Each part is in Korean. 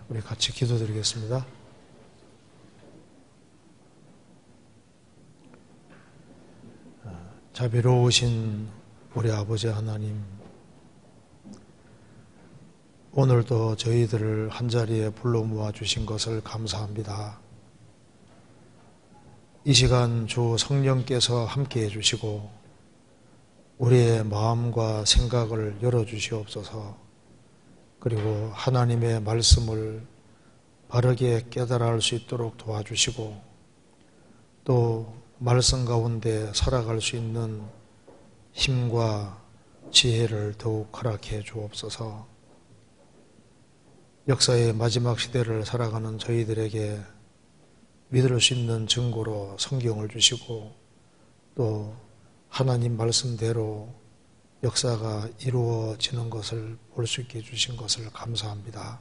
우리 같이 기도드리겠습니다. 자비로우신 우리 아버지 하나님, 오늘도 저희들을 한자리에 불러 모아 주신 것을 감사합니다. 이 시간 주 성령께서 함께해 주시고 우리의 마음과 생각을 열어주시옵소서. 그리고 하나님의 말씀을 바르게 깨달아 알 수 있도록 도와주시고 또 말씀 가운데 살아갈 수 있는 힘과 지혜를 더욱 허락해 주옵소서. 역사의 마지막 시대를 살아가는 저희들에게 믿을 수 있는 증거로 성경을 주시고 또 하나님 말씀대로 역사가 이루어지는 것을 볼 수 있게 해주신 것을 감사합니다.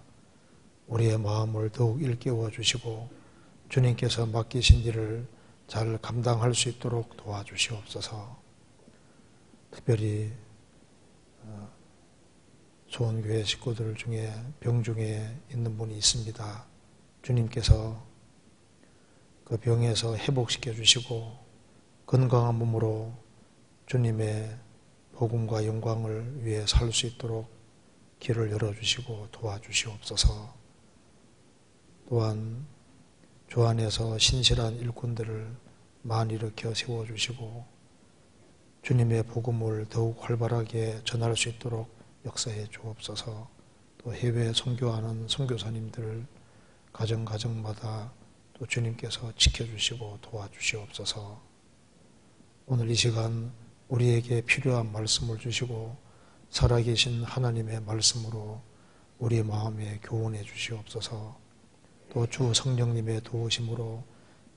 우리의 마음을 더욱 일깨워 주시고 주님께서 맡기신 일을 잘 감당할 수 있도록 도와주시옵소서. 특별히 소원교회 식구들 중에 병중에 있는 분이 있습니다. 주님께서 그 병에서 회복시켜 주시고 건강한 몸으로 주님의 복음과 영광을 위해 살 수 있도록 길을 열어주시고 도와주시옵소서. 또한 주 안에서 신실한 일꾼들을 많이 일으켜 세워주시고 주님의 복음을 더욱 활발하게 전할 수 있도록 역사해 주옵소서. 또 해외 선교하는 선교사님들 가정마다 또 주님께서 지켜주시고 도와주시옵소서. 오늘 이 시간 우리에게 필요한 말씀을 주시고 살아계신 하나님의 말씀으로 우리 마음에 교훈해 주시옵소서. 또 주 성령님의 도우심으로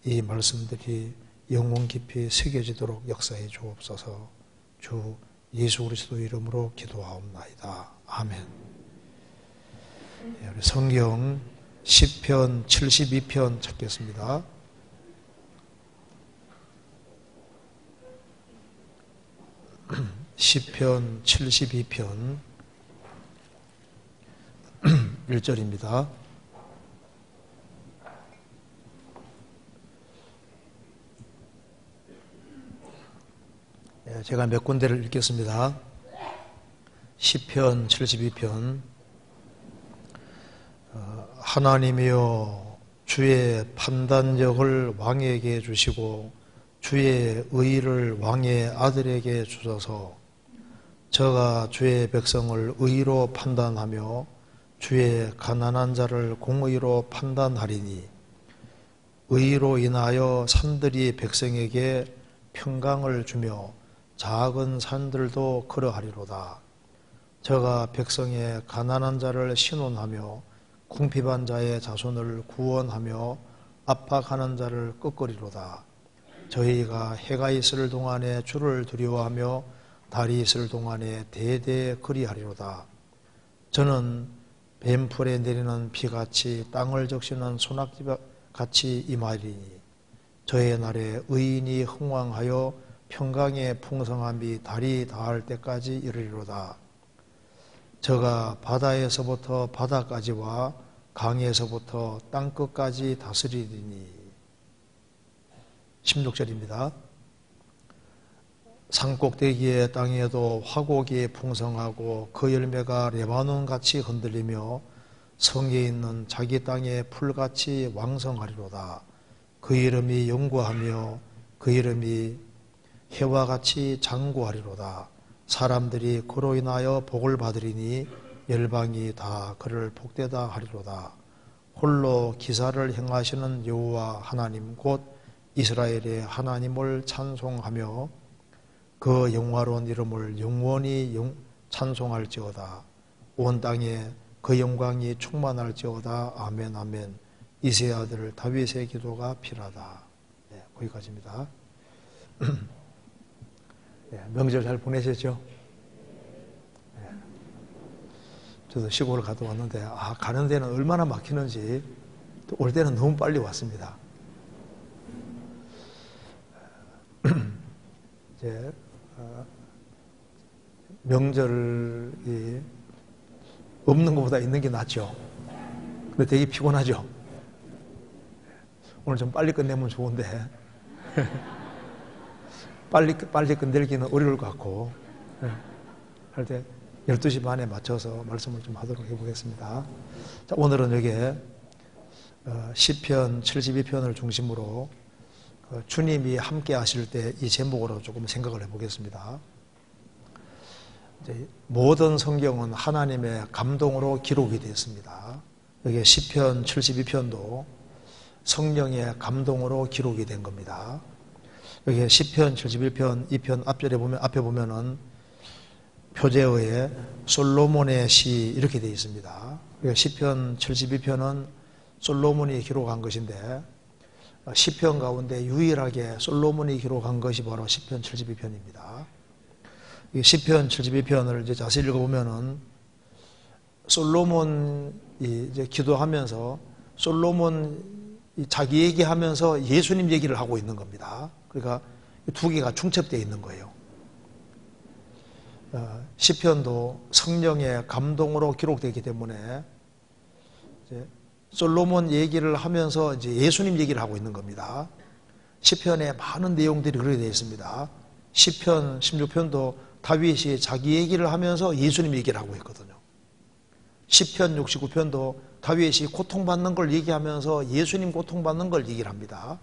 이 말씀들이 영혼 깊이 새겨지도록 역사해 주옵소서. 주 예수 그리스도 이름으로 기도하옵나이다. 아멘. 우리 성경 시편 72편 찾겠습니다. 시편 72편 1절입니다. 제가 몇 군데를 읽겠습니다. 시편 72편 하나님이여 주의 판단력을 왕에게 주시고 주의 의를 왕의 아들에게 주소서. 저가 주의 백성을 의로 판단하며 주의 가난한 자를 공의로 판단하리니 의로 인하여 산들이 백성에게 평강을 주며 작은 산들도 그러하리로다. 저가 백성의 가난한 자를 신원하며 궁핍한 자의 자손을 구원하며 압박하는 자를 꺾으리로다. 저희가 해가 있을 동안에 주를 두려워하며 달이 있을 동안에 대대 그리하리로다. 저는 뱀풀에 내리는 비같이 땅을 적시는 소낙비같이 임하리니 저의 날에 의인이 흥왕하여 평강의 풍성함이 달이 닿을 때까지 이르리로다. 저가 바다에서부터 바다까지와 강에서부터 땅끝까지 다스리리니 16절입니다. 산꼭대기의 땅에도 화곡이 풍성하고 그 열매가 레바논같이 흔들리며 성에 있는 자기 땅의 풀같이 왕성하리로다. 그 이름이 영구하며 그 이름이 해와 같이 장구하리로다. 사람들이 그로 인하여 복을 받으리니 열방이 다 그를 복되다 하리로다. 홀로 기사를 행하시는 여호와 하나님 곧 이스라엘의 하나님을 찬송하며 그 영화로운 이름을 영원히 찬송할지어다. 온 땅에 그 영광이 충만할지어다. 아멘 아멘. 이새의 아들 다윗의 기도가 필요하다. 네, 거기까지입니다. 네, 명절 잘 보내셨죠? 네. 저도 시골을 갔다 왔는데 가는 데는 얼마나 막히는지 또 올 때는 너무 빨리 왔습니다. 이제 명절이 없는 것보다 있는 게 낫죠. 근데 되게 피곤하죠. 오늘 좀 빨리 끝내면 좋은데 빨리 끝내기는 어려울 것 같고 할 때 12시 반에 맞춰서 말씀을 좀 하도록 해보겠습니다. 자, 오늘은 여기에 시편 72편을 중심으로 주님이 함께 하실 때 이 제목으로 조금 생각을 해보겠습니다. 모든 성경은 하나님의 감동으로 기록이 되어 있습니다. 여기 시편 72편도 성령의 감동으로 기록이 된 겁니다. 여기 시편 71편 2편 앞에 보면은 표제어에 솔로몬의 시 이렇게 되어 있습니다. 시편 72편은 솔로몬이 기록한 것인데 시편 가운데 유일하게 솔로몬이 기록한 것이 바로 시편 72편입니다. 이 시편 72편을 이제 자세히 읽어보면은 솔로몬이 이제 기도하면서 솔로몬이 자기 얘기하면서 예수님 얘기를 하고 있는 겁니다. 그러니까 두 개가 중첩되어 있는 거예요. 시편도 성령의 감동으로 기록되기 때문에 이제 솔로몬 얘기를 하면서 이제 예수님 얘기를 하고 있는 겁니다. 시편에 많은 내용들이 그렇게 되어 있습니다. 시편 16편도 다윗이 자기 얘기를 하면서 예수님 얘기를 하고 있거든요. 시편 69편도 다윗이 고통받는 걸 얘기하면서 예수님 고통받는 걸 얘기를 합니다.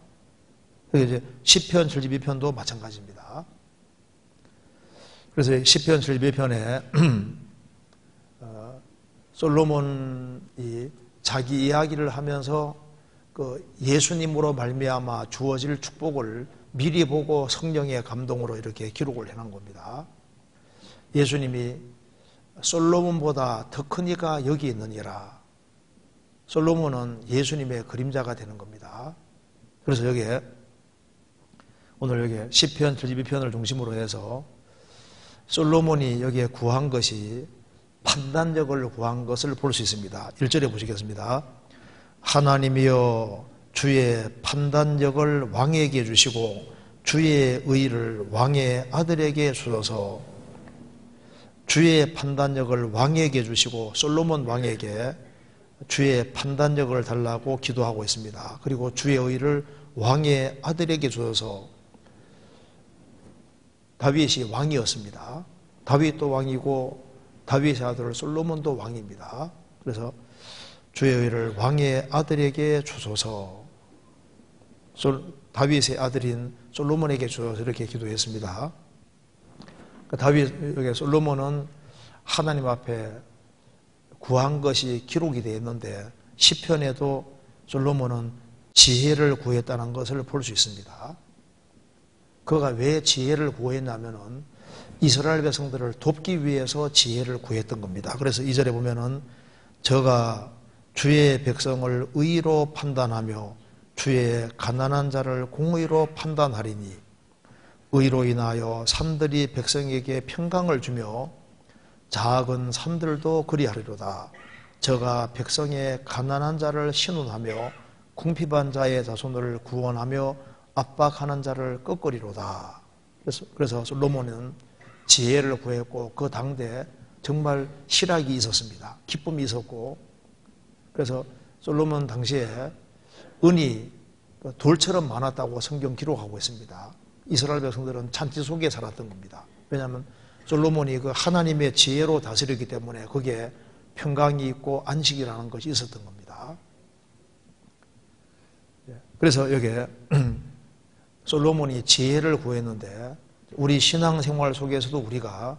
이제 시편 72편도 마찬가지입니다. 그래서 시편 72편에 솔로몬이 자기 이야기를 하면서 그 예수님으로 말미암아 주어질 축복을 미리 보고 성령의 감동으로 이렇게 기록을 해놓은 겁니다. 예수님이 솔로몬보다 더 큰 이가 여기 있느니라. 솔로몬은 예수님의 그림자가 되는 겁니다. 그래서 여기에 오늘 여기 시편 72편을 중심으로 해서 솔로몬이 여기에 구한 것이 판단력을 구한 것을 볼 수 있습니다. 1절에 보시겠습니다. 하나님이여 주의 판단력을 왕에게 주시고 주의 의를 왕의 아들에게 주소서. 주의 판단력을 왕에게 주시고 솔로몬 왕에게 주의 판단력을 달라고 기도하고 있습니다. 그리고 주의 의를 왕의 아들에게 주셔서. 다윗이 왕이었습니다. 다윗도 왕이고 다윗의 아들 솔로몬도 왕입니다. 그래서 주의 의를 왕의 아들에게 주소서. 다윗의 아들인 솔로몬에게 주소서 이렇게 기도했습니다. 다윗, 여기 솔로몬은 하나님 앞에 구한 것이 기록이 되어 있는데 시편에도 솔로몬은 지혜를 구했다는 것을 볼 수 있습니다. 그가 왜 지혜를 구했냐면은 이스라엘 백성들을 돕기 위해서 지혜를 구했던 겁니다. 그래서 2절에 보면은 저가 주의 백성을 의로 판단하며 주의 가난한 자를 공의로 판단하리니 의로 인하여 산들이 백성에게 평강을 주며 작은 산들도 그리하리로다. 저가 백성의 가난한 자를 신운하며 궁핍한 자의 자손을 구원하며 압박하는 자를 꺾으리로다. 그래서 솔로몬은 지혜를 구했고 그 당대 정말 실학이 있었습니다. 기쁨이 있었고 그래서 솔로몬 당시에 은이 돌처럼 많았다고 성경 기록하고 있습니다. 이스라엘 백성들은 잔치 속에 살았던 겁니다. 왜냐하면 솔로몬이 그 하나님의 지혜로 다스렸기 때문에 거기에 평강이 있고 안식이라는 것이 있었던 겁니다. 그래서 여기에 솔로몬이 지혜를 구했는데 우리 신앙생활 속에서도 우리가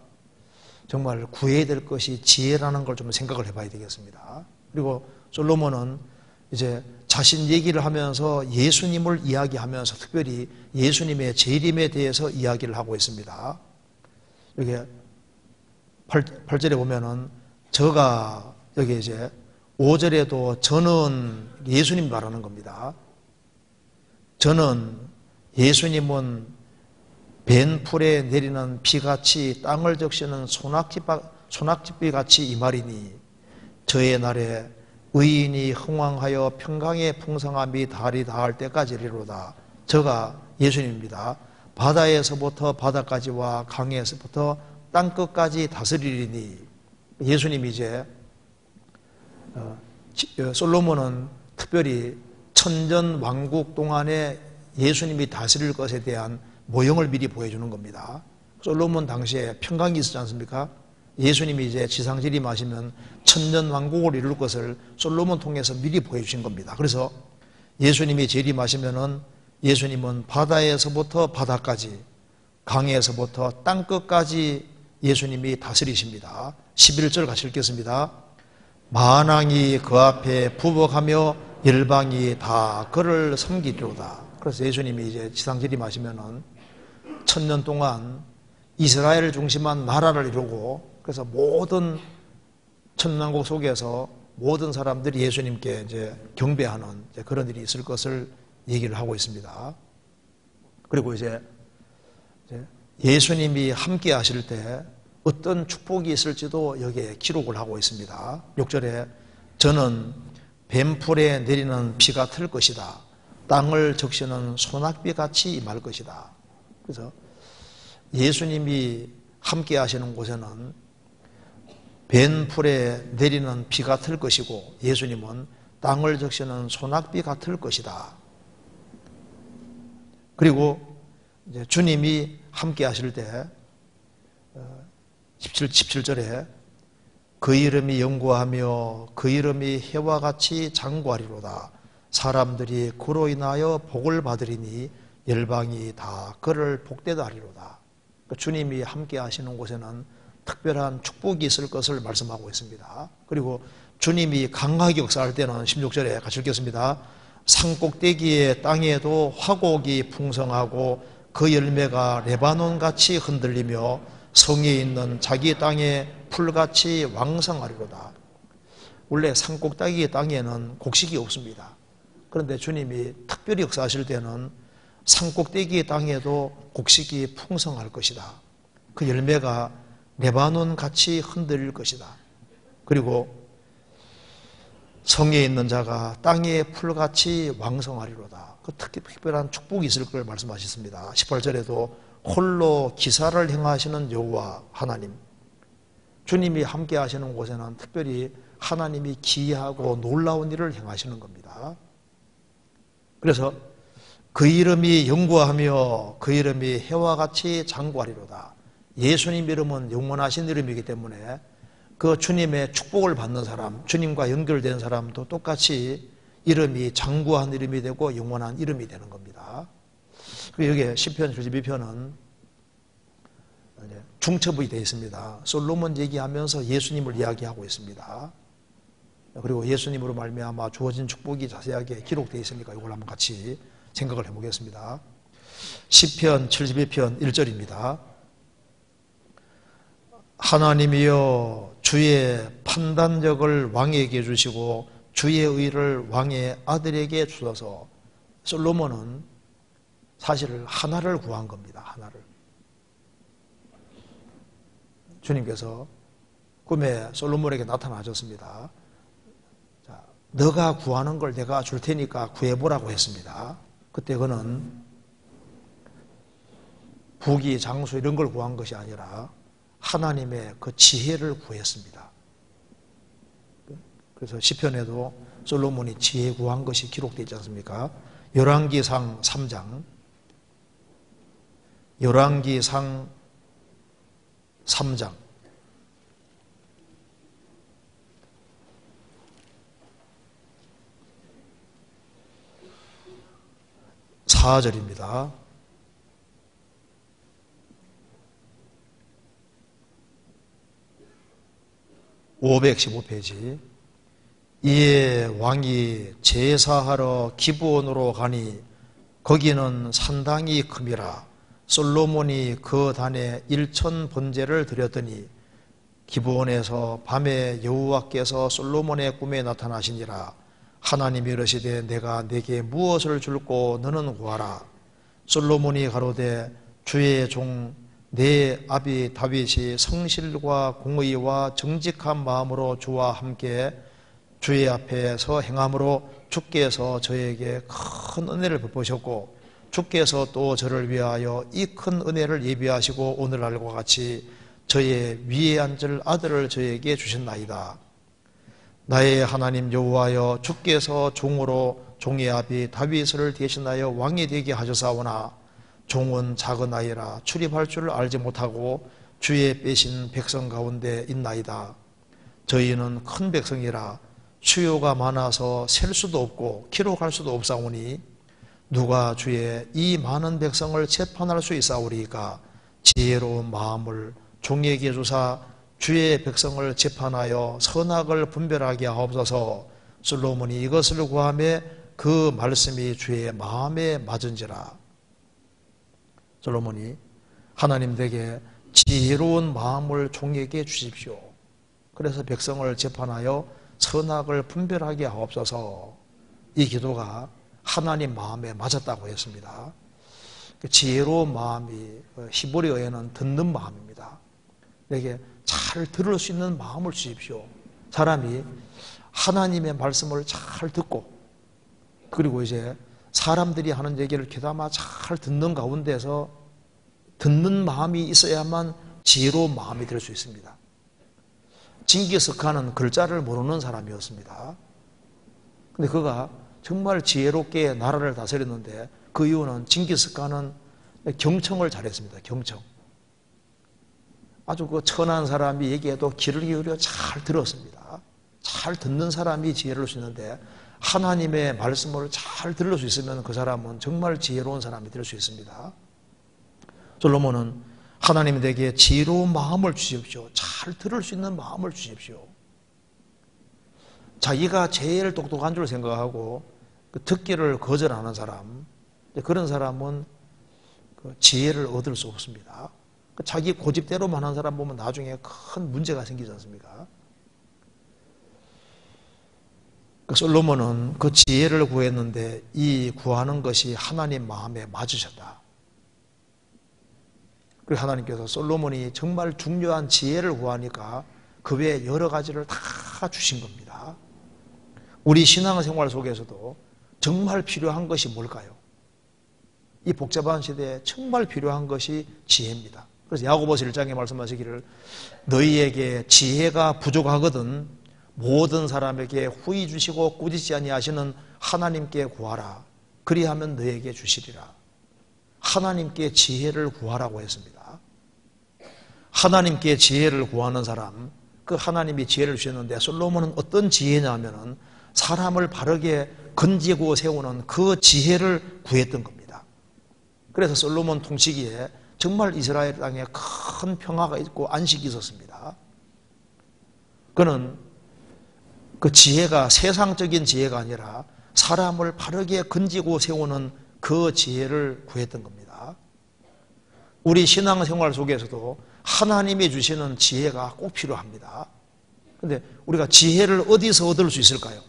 정말 구해야 될 것이 지혜라는 걸 좀 생각을 해봐야 되겠습니다. 그리고 솔로몬은 이제 자신 얘기를 하면서 예수님을 이야기하면서 특별히 예수님의 재림에 대해서 이야기를 하고 있습니다. 여기 8절에 보면은 저가 여기 이제 5절에도 저는 예수님 말하는 겁니다. 저는 예수님은 벤풀에 내리는 비같이 땅을 적시는 소낙집비같이 이 말이니 저의 날에 의인이 흥왕하여 평강의 풍성함이 달이 닿을 때까지 이르로다. 저가 예수님입니다. 바다에서부터 바다까지와 강에서부터 땅끝까지 다스리리니 예수님이 이제 솔로몬은 특별히 천전 왕국 동안에 예수님이 다스릴 것에 대한 모형을 미리 보여주는 겁니다. 솔로몬 당시에 평강이 있었지 않습니까? 예수님이 이제 지상 재림하시면 천년 왕국을 이룰 것을 솔로몬 통해서 미리 보여주신 겁니다. 그래서 예수님이 재림하시면은 예수님은 바다에서부터 바다까지, 강에서부터 땅끝까지 예수님이 다스리십니다. 11절 같이 읽겠습니다. 만왕이 그 앞에 부복하며 열방이 다 그를 섬기리로다. 그래서 예수님이 이제 지상 재림하시면은 천년 동안 이스라엘 중심한 나라를 이루고, 그래서 모든 천년왕국 속에서 모든 사람들이 예수님께 이제 경배하는 이제 그런 일이 있을 것을 얘기를 하고 있습니다. 그리고 이제 예수님이 함께 하실 때 어떤 축복이 있을지도 여기에 기록을 하고 있습니다. 6절에 저는 뱀풀에 내리는 비가 틀 것이다. 땅을 적시는 소낙비같이 임할 것이다. 그래서 예수님이 함께 하시는 곳에는 뱀풀에 내리는 비가 틀 것이고 예수님은 땅을 적시는 소낙비 같을 것이다. 그리고 이제 주님이 함께 하실 때 17절에 그 이름이 영구하며 그 이름이 해와 같이 장구하리로다. 사람들이 그로 인하여 복을 받으리니 열방이 다 그를 복되다 하리로다. 그러니까 주님이 함께 하시는 곳에는 특별한 축복이 있을 것을 말씀하고 있습니다. 그리고 주님이 강하게 역사할 때는 16절에 같이 읽겠습니다. 산꼭대기의 땅에도 화곡이 풍성하고 그 열매가 레바논같이 흔들리며 성에 있는 자기 땅에 풀같이 왕성하리로다. 원래 산꼭대기의 땅에는 곡식이 없습니다. 그런데 주님이 특별히 역사하실 때는 산꼭대기의 땅에도 곡식이 풍성할 것이다. 그 열매가 레바논같이 흔들릴 것이다. 그리고 성에 있는 자가 땅의 풀같이 왕성하리로다. 그 특별한 축복이 있을 걸 말씀하셨습니다. 18절에도 홀로 기사를 행하시는 여호와 하나님, 주님이 함께 하시는 곳에는 특별히 하나님이 기이하고 놀라운 일을 행하시는 겁니다. 그래서 그 이름이 영구하며 그 이름이 해와 같이 장구하리로다. 예수님 이름은 영원하신 이름이기 때문에 그 주님의 축복을 받는 사람, 주님과 연결된 사람도 똑같이 이름이 장구한 이름이 되고 영원한 이름이 되는 겁니다. 여기에 시편 72편은 중첩이 되어 있습니다. 솔로몬 얘기하면서 예수님을 이야기하고 있습니다. 그리고 예수님으로 말미암아 주어진 축복이 자세하게 기록되어 있으니까 이걸 한번 같이 생각을 해보겠습니다. 시편 72편 1절입니다. 하나님이여 주의 판단력을 왕에게 주시고 주의 의를 왕의 아들에게 주셔서. 솔로몬은 사실 하나를 구한 겁니다. 하나를. 주님께서 꿈에 솔로몬에게 나타나셨습니다. 자, 너가 구하는 걸 내가 줄 테니까 구해보라고 했습니다. 그때 그는 부귀, 장수 이런 걸 구한 것이 아니라 하나님의 그 지혜를 구했습니다. 그래서 시편에도 솔로몬이 지혜 구한 것이 기록되어 있지 않습니까? 열왕기상 3장, 열왕기상 3장 4절입니다. (515페이지) 이에 왕이 제사하러 기브온으로 가니 거기는 산당이 큼이라. 솔로몬이 그 단에 1,000번제를 드렸더니 기브온에서 밤에 여호와께서 솔로몬의 꿈에 나타나시니라. 하나님이 이르시되 내가 네게 무엇을 줄고 너는 구하라. 솔로몬이 가로되 주의 종 내 아비 다윗이 성실과 공의와 정직한 마음으로 주와 함께 주의 앞에서 행함으로 주께서 저에게 큰 은혜를 베푸셨고 주께서 또 저를 위하여 이 큰 은혜를 예비하시고 오늘날과 같이 저의 위에 앉을 아들을 저에게 주셨나이다. 나의 하나님 여호와여, 주께서 종으로 종의 아비 다윗을 대신하여 왕이 되게 하셨사오나 종은 작은 아이라 출입할 줄을 알지 못하고 주의 빼신 백성 가운데 있나이다. 저희는 큰 백성이라 수요가 많아서 셀 수도 없고 기록할 수도 없사오니 누가 주의 이 많은 백성을 재판할 수 있사오리까? 지혜로운 마음을 종에게 주사 주의 백성을 재판하여 선악을 분별하게 하옵소서. 솔로몬이 이것을 구하며 그 말씀이 주의 마음에 맞은지라. 솔로몬이 하나님 댁에 지혜로운 마음을 종에게 주십시오. 그래서 백성을 재판하여 선악을 분별하게 하옵소서. 이 기도가 하나님 마음에 맞았다고 했습니다. 지혜로운 마음이 히브리어에는 듣는 마음입니다. 내게 잘 들을 수 있는 마음을 주십시오. 사람이 하나님의 말씀을 잘 듣고 그리고 이제 사람들이 하는 얘기를 귀담아 잘 듣는 가운데서 듣는 마음이 있어야만 지혜로운 마음이 될 수 있습니다. 징기스칸은 글자를 모르는 사람이었습니다. 근데 그가 정말 지혜롭게 나라를 다스렸는데 그 이유는 징기스칸은 경청을 잘했습니다. 경청. 아주 그 천한 사람이 얘기해도 귀를 기울여 잘 들었습니다. 잘 듣는 사람이 지혜를 줄 수 있는데 하나님의 말씀을 잘 들을 수 있으면 그 사람은 정말 지혜로운 사람이 될 수 있습니다. 솔로몬은 하나님 내게 지혜로운 마음을 주십시오. 잘 들을 수 있는 마음을 주십시오. 자기가 제일 똑똑한 줄 생각하고 그 듣기를 거절하는 사람, 그런 사람은 그 지혜를 얻을 수 없습니다. 자기 고집대로만 하는 사람 보면 나중에 큰 문제가 생기지 않습니까? 솔로몬은 그 지혜를 구했는데 이 구하는 것이 하나님 마음에 맞으셨다. 그리고 하나님께서 솔로몬이 정말 중요한 지혜를 구하니까 그 외에 여러 가지를 다 주신 겁니다. 우리 신앙생활 속에서도 정말 필요한 것이 뭘까요? 이 복잡한 시대에 정말 필요한 것이 지혜입니다. 그래서 야고보서 1장에 말씀하시기를 너희에게 지혜가 부족하거든 모든 사람에게 후히 주시고 꾸짖지 아니하시는 하나님께 구하라. 그리하면 너에게 주시리라. 하나님께 지혜를 구하라고 했습니다. 하나님께 지혜를 구하는 사람, 그 하나님이 지혜를 주셨는데 솔로몬은 어떤 지혜냐면은 사람을 바르게 건지고 세우는 그 지혜를 구했던 겁니다. 그래서 솔로몬 통치기에 정말 이스라엘 땅에 큰 평화가 있고 안식이 있었습니다. 그는 그 지혜가 세상적인 지혜가 아니라 사람을 바르게 건지고 세우는 그 지혜를 구했던 겁니다. 우리 신앙생활 속에서도 하나님이 주시는 지혜가 꼭 필요합니다. 그런데 우리가 지혜를 어디서 얻을 수 있을까요?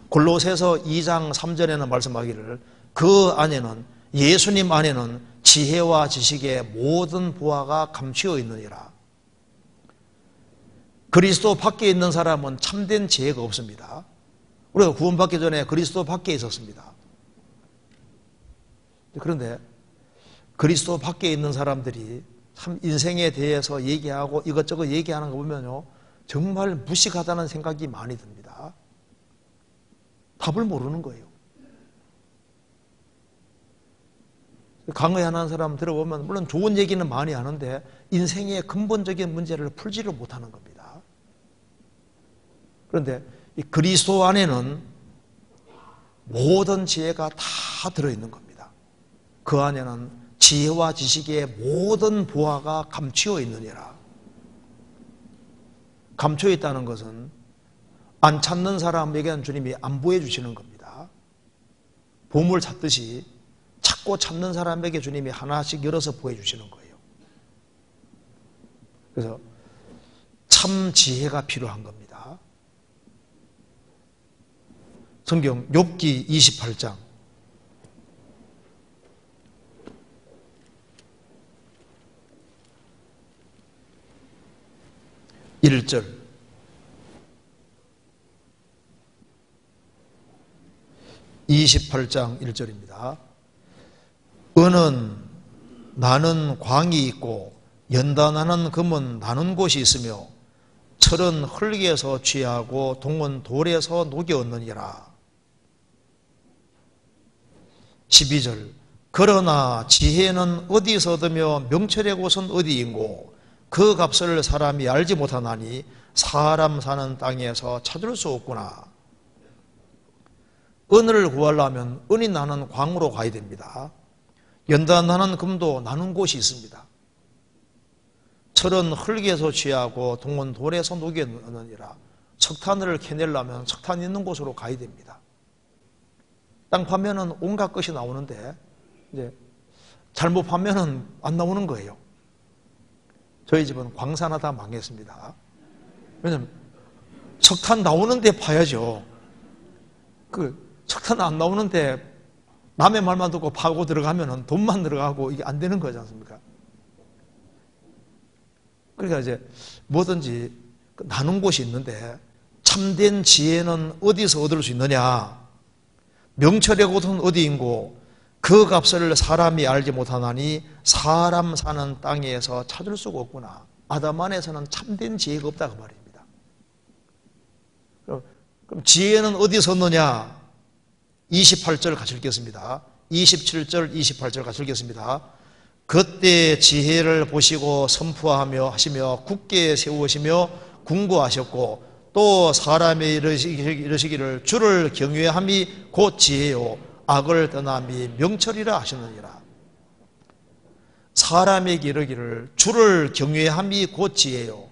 골로새서 2장 3절에는 말씀하기를 그 안에는 예수님 안에는 지혜와 지식의 모든 보화가 감추어 있느니라. 그리스도 밖에 있는 사람은 참된 지혜가 없습니다. 우리가 구원받기 전에 그리스도 밖에 있었습니다. 그런데 그리스도 밖에 있는 사람들이 참 인생에 대해서 얘기하고 이것저것 얘기하는 거 보면요 정말 무식하다는 생각이 많이 듭니다. 답을 모르는 거예요. 강의하는 사람 들어보면 물론 좋은 얘기는 많이 하는데 인생의 근본적인 문제를 풀지를 못하는 겁니다. 그런데 이 그리스도 안에는 모든 지혜가 다 들어있는 겁니다. 그 안에는 지혜와 지식의 모든 보화가 감추어 있느니라. 감추어 있다는 것은 안 찾는 사람에게는 주님이 안 보여주시는 겁니다. 보물 찾듯이 찾고 찾는 사람에게 주님이 하나씩 열어서 보여주시는 거예요. 그래서 참 지혜가 필요한 겁니다. 성경 욥기 28장 1절, 28장 1절입니다. 은은 나는 광이 있고 연단하는 금은 나는 곳이 있으며 철은 흙에서 취하고 동은 돌에서 녹여 얻느니라. 12절, 그러나 지혜는 어디서 얻으며 명철의 곳은 어디인고 그 값을 사람이 알지 못하나니 사람 사는 땅에서 찾을 수 없구나. 은을 구하려면 은이 나는 광으로 가야 됩니다. 연단하는 금도 나는 곳이 있습니다. 철은 흙에서 취하고 동은 돌에서 녹여느니라. 석탄을 캐내려면 석탄 있는 곳으로 가야 됩니다. 땅 파면은 온갖 것이 나오는데 이제 잘못 파면은 안 나오는 거예요. 저희 집은 광산하다 망했습니다. 왜냐면 석탄 나오는데 파야죠. 석탄 안 나오는데 남의 말만 듣고 파고 들어가면은 돈만 들어가고 이게 안 되는 거지 않습니까? 그러니까 이제 뭐든지 나눈 곳이 있는데 참된 지혜는 어디서 얻을 수 있느냐? 명철의 곳은 어디인고 그 값을 사람이 알지 못하나니 사람 사는 땅에서 찾을 수가 없구나. 아담 안에서는 참된 지혜가 없다 그 말입니다. 그럼 지혜는 어디서 얻느냐? 28절 같이 읽겠습니다. 27절, 28절 같이 읽겠습니다. 그때 지혜를 보시고 선포하며 하시며 굳게 세우시며 궁구하셨고 또 사람의 이르시기를 주를 경외함이 곧 지혜요 악을 떠남이 명철이라 하셨느니라. 사람에게 이르기를 주를 경외함이 곧 지혜요.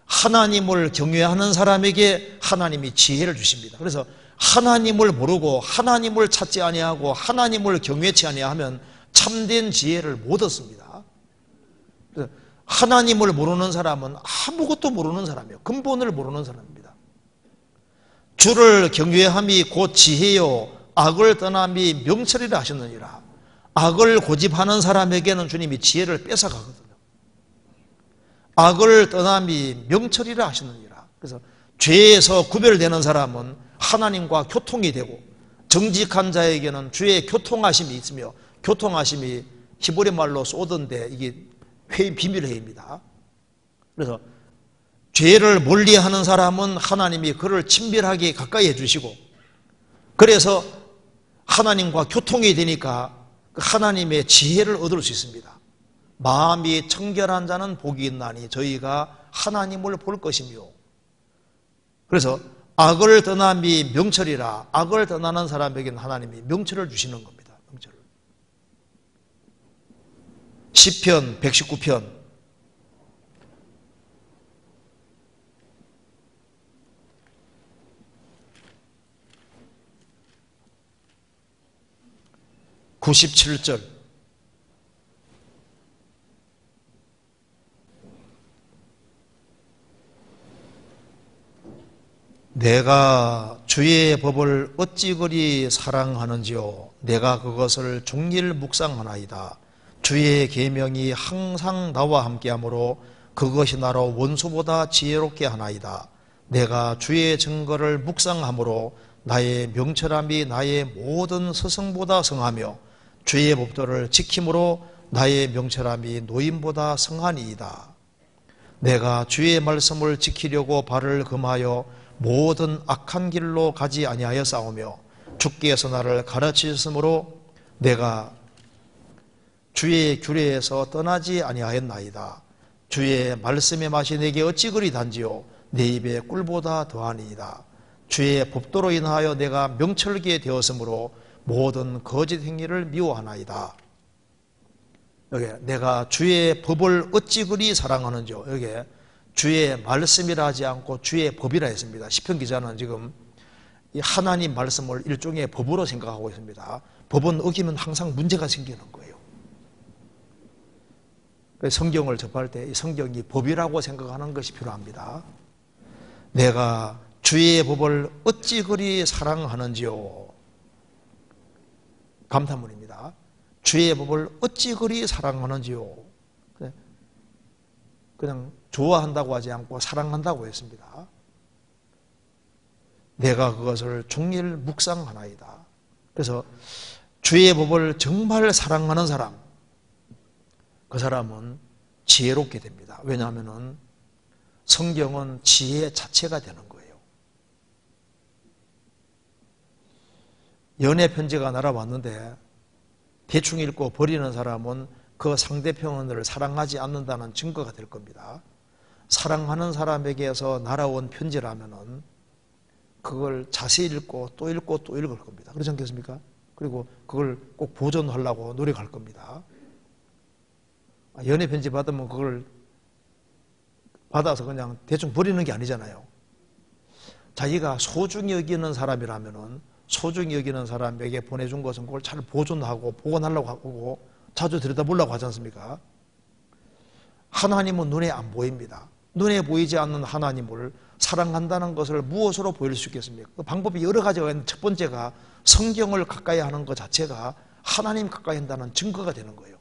하나님을 경외하는 사람에게 하나님이 지혜를 주십니다. 그래서 하나님을 모르고 하나님을 찾지 아니하고 하나님을 경외치 아니하면 참된 지혜를 못 얻습니다. 그래서 하나님을 모르는 사람은 아무것도 모르는 사람이에요. 근본을 모르는 사람입니다. 주를 경외함이 곧 지혜요 악을 떠남이 명철이라 하셨느니라. 악을 고집하는 사람에게는 주님이 지혜를 뺏어가거든요. 악을 떠남이 명철이라 하셨느니라. 그래서 죄에서 구별되는 사람은 하나님과 교통이 되고 정직한 자에게는 주의 교통하심이 있으며 교통하심이 히브리 말로 쏘던데 이게 비밀회의입니다. 그래서 죄를 멀리하는 사람은 하나님이 그를 친밀하게 가까이 해주시고 그래서 하나님과 교통이 되니까 하나님의 지혜를 얻을 수 있습니다. 마음이 청결한 자는 복이 있나니 저희가 하나님을 볼 것이며 그래서 악을 떠남이 명철이라. 악을 떠나는 사람에게는 하나님이 명철을 주시는 겁니다. 명철을. 시편 119편 97절 내가 주의 법을 어찌 그리 사랑하는지요 내가 그것을 종일 묵상하나이다. 주의 계명이 항상 나와 함께하므로 그것이 나로 원수보다 지혜롭게 하나이다. 내가 주의 증거를 묵상함으로 나의 명철함이 나의 모든 스승보다 성하며 주의 법도를 지킴으로 나의 명철함이 노인보다 성하니이다. 내가 주의 말씀을 지키려고 발을 금하여 모든 악한 길로 가지 아니하여 싸우며 주께서 나를 가르치셨으므로 내가 주의 규례에서 떠나지 아니하였나이다. 주의 말씀의 맛이 내게 어찌 그리 단지요 내 입에 꿀보다 더하니이다. 주의 법도로 인하여 내가 명철게 되었으므로 모든 거짓 행위를 미워하나이다. 여기 내가 주의 법을 어찌 그리 사랑하는지요. 여기 주의 말씀이라 하지 않고 주의 법이라 했습니다. 시편 기자는 지금 이 하나님 말씀을 일종의 법으로 생각하고 있습니다. 법은 어기면 항상 문제가 생기는 거예요. 성경을 접할 때 이 성경이 법이라고 생각하는 것이 필요합니다. 내가 주의 법을 어찌 그리 사랑하는지요. 감탄문입니다. 주의 법을 어찌 그리 사랑하는지요. 그냥 좋아한다고 하지 않고 사랑한다고 했습니다. 내가 그것을 종일 묵상하나이다. 그래서 주의 법을 정말 사랑하는 사람, 그 사람은 지혜롭게 됩니다. 왜냐하면 성경은 지혜 자체가 되는 거예요. 연애 편지가 날아왔는데 대충 읽고 버리는 사람은 그 상대편을 사랑하지 않는다는 증거가 될 겁니다. 사랑하는 사람에게서 날아온 편지라면은 그걸 자세히 읽고 또 읽고 또 읽을 겁니다. 그렇지 않겠습니까? 그리고 그걸 꼭 보존하려고 노력할 겁니다. 연애 편지 받으면 그걸 받아서 그냥 대충 버리는 게 아니잖아요. 자기가 소중히 여기는 사람이라면은 소중히 여기는 사람에게 보내준 것은 그걸 잘 보존하고 보관하려고 하고 자주 들여다보려고 하지 않습니까? 하나님은 눈에 안 보입니다. 눈에 보이지 않는 하나님을 사랑한다는 것을 무엇으로 보일 수 있겠습니까? 그 방법이 여러 가지가 있는데 첫 번째가 성경을 가까이 하는 것 자체가 하나님 가까이 한다는 증거가 되는 거예요.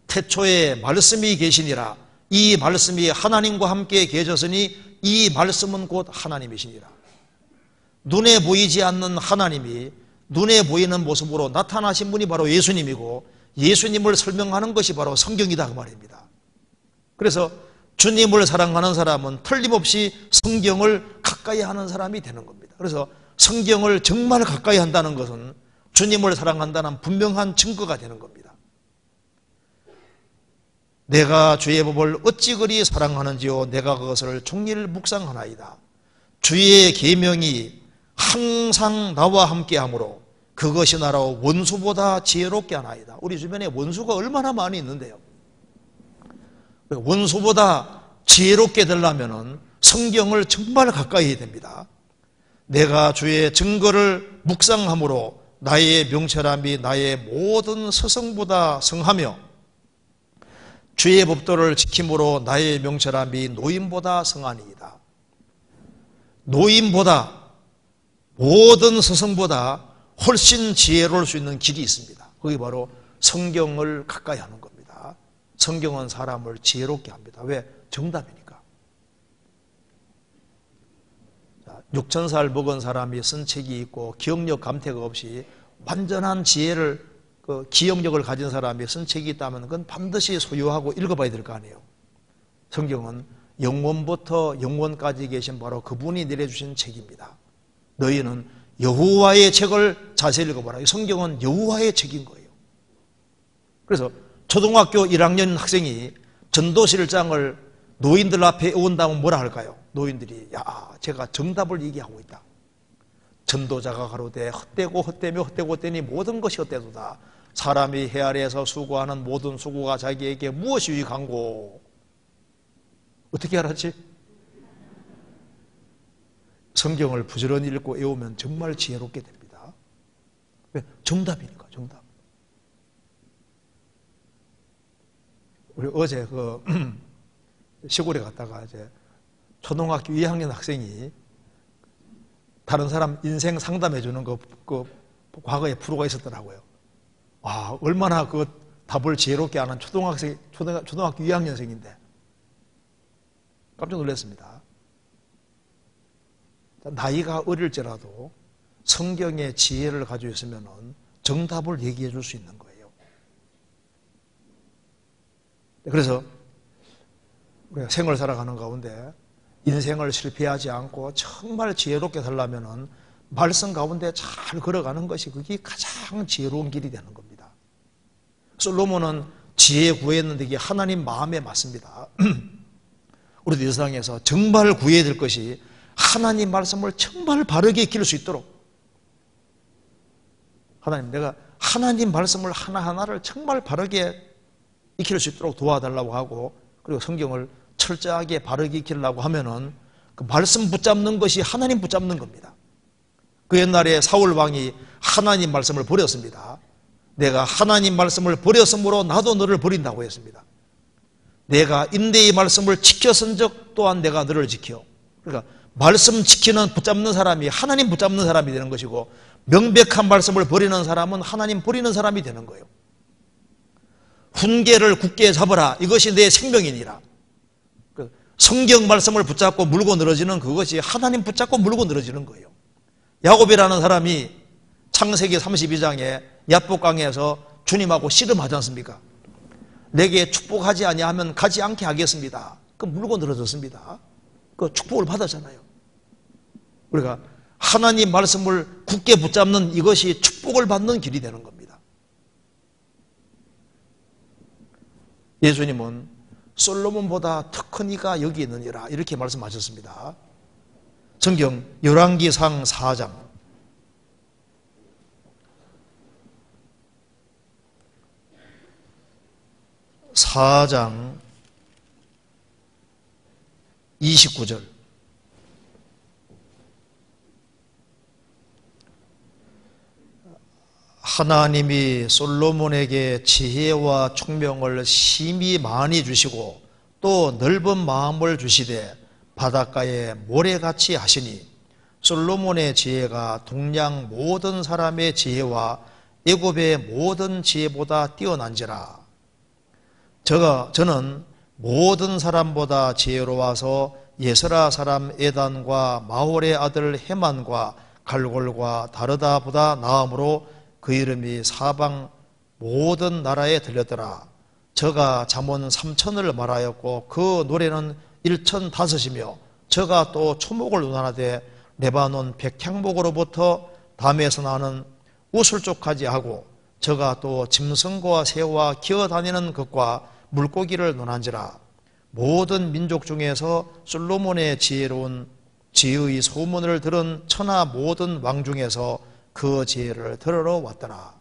태초에 말씀이 계시니라. 이 말씀이 하나님과 함께 계셨으니 이 말씀은 곧 하나님이시니라. 눈에 보이지 않는 하나님이 눈에 보이는 모습으로 나타나신 분이 바로 예수님이고 예수님을 설명하는 것이 바로 성경이다 그 말입니다. 그래서 주님을 사랑하는 사람은 틀림없이 성경을 가까이 하는 사람이 되는 겁니다. 그래서 성경을 정말 가까이 한다는 것은 주님을 사랑한다는 분명한 증거가 되는 겁니다. 내가 주의 법을 어찌 그리 사랑하는지요. 내가 그것을 종일 묵상하나이다. 주의 계명이 항상 나와 함께하므로 그것이 나로 원수보다 지혜롭게 하나이다. 우리 주변에 원수가 얼마나 많이 있는데요. 원수보다 지혜롭게 되려면 성경을 정말 가까이 해야 됩니다. 내가 주의 증거를 묵상함으로 나의 명철함이 나의 모든 스승보다 성하며 주의 법도를 지킴으로 나의 명철함이 노인보다 성하니이다. 노인보다 모든 스승보다 훨씬 지혜로울 수 있는 길이 있습니다. 그게 바로 성경을 가까이 하는 겁니다. 성경은 사람을 지혜롭게 합니다. 왜? 정답이니까. 6,000살 먹은 사람이 쓴 책이 있고 기억력 감퇴가 없이 완전한 지혜를 기억력을 가진 사람이 쓴 책이 있다면 그건 반드시 소유하고 읽어봐야 될 거 아니에요. 성경은 영원부터 영원까지 계신 바로 그분이 내려주신 책입니다. 너희는 여호와의 책을 자세히 읽어봐라. 성경은 여호와의 책인 거예요. 그래서 초등학교 1학년 학생이 전도실장을 노인들 앞에 온다면 뭐라 할까요? 노인들이 야, 제가 정답을 얘기하고 있다. 전도자가 가로되 헛되고 헛되며 헛되고 헛되니 모든 것이 헛되도다. 사람이 해 아래에서 수고하는 모든 수고가 자기에게 무엇이 유익한고? 어떻게 알았지? 성경을 부지런히 읽고 외우면 정말 지혜롭게 됩니다. 왜? 정답이니까, 정답. 우리 어제 시골에 갔다가 이제 초등학교 2학년 학생이 다른 사람 인생 상담해 주는 그 과거에 프로가 있었더라고요. 와, 얼마나 그 답을 지혜롭게 아는 초등학교 2학년생인데 깜짝 놀랐습니다. 나이가 어릴지라도 성경의 지혜를 가지고 있으면 정답을 얘기해 줄 수 있는 거예요. 그래서 우리가 생을 살아가는 가운데 인생을 실패하지 않고 정말 지혜롭게 살려면 말씀 가운데 잘 걸어가는 것이 그게 가장 지혜로운 길이 되는 겁니다. 솔로몬은 지혜 구했는데 이게 하나님 마음에 맞습니다. 우리도 이 세상에서 정말 구해야 될 것이 하나님 말씀을 정말 바르게 익힐 수 있도록 하나님, 내가 하나님 말씀을 하나하나를 정말 바르게 익힐 수 있도록 도와달라고 하고 그리고 성경을 철저하게 바르게 익히려고 하면은 그 말씀 붙잡는 것이 하나님 붙잡는 겁니다. 그 옛날에 사울 왕이 하나님 말씀을 버렸습니다. 내가 하나님 말씀을 버렸으므로 나도 너를 버린다고 했습니다. 내가 인내의 말씀을 지켰은 적 또한 내가 너를 지켜. 그러니까 말씀 지키는 붙잡는 사람이 하나님 붙잡는 사람이 되는 것이고, 명백한 말씀을 버리는 사람은 하나님 버리는 사람이 되는 거예요. 훈계를 굳게 잡으라. 이것이 내 생명이니라. 성경 말씀을 붙잡고 물고 늘어지는 그것이 하나님 붙잡고 물고 늘어지는 거예요. 야곱이라는 사람이 창세기 32장에 야복강에서 주님하고 씨름하지 않습니까? 내게 축복하지 아니하면 가지 않게 하겠습니다. 그 물고 늘어졌습니다. 그 축복을 받았잖아요. 우리가 하나님 말씀을 굳게 붙잡는 이것이 축복을 받는 길이 되는 겁니다. 예수님은 솔로몬보다 더 큰 이가 여기 있느니라 이렇게 말씀하셨습니다. 성경 열왕기상 4장 29절. 하나님이 솔로몬에게 지혜와 총명을 심히 많이 주시고 또 넓은 마음을 주시되 바닷가에 모래같이 하시니 솔로몬의 지혜가 동양 모든 사람의 지혜와 애굽의 모든 지혜보다 뛰어난지라. 저는 모든 사람보다 지혜로워서 예스라 사람 에단과 마홀의 아들 헤만과 갈골과 다르다보다 나음으로 그 이름이 사방 모든 나라에 들렸더라. 저가 잠언 3천을 말하였고 그 노래는 1,005이며 저가 또 초목을 논하되 레바논 백향목으로부터 담에서 나는 우슬쪽까지 하고 저가 또 짐승과 새와 기어다니는 것과 물고기를 논한지라. 모든 민족 중에서 솔로몬의 지혜로운 지혜의 소문을 들은 천하 모든 왕 중에서 그 지혜를 들으러 왔더라.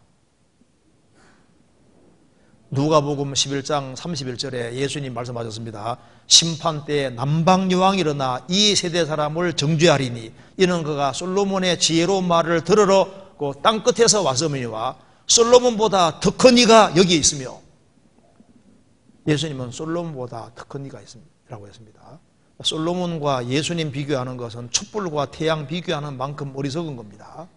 누가복음 11장 31절에 예수님 말씀하셨습니다. 심판때에 남방여왕이 일어나 이 세대 사람을 정죄하리니 이는 그가 솔로몬의 지혜로운 말을 들으러 그 땅끝에서 왔음이니와 솔로몬보다 더 큰 이가 여기 있으며, 예수님은 솔로몬보다 더 큰 이가 있습니다라고 했습니다. 솔로몬과 예수님 비교하는 것은 촛불과 태양 비교하는 만큼 어리석은 겁니다.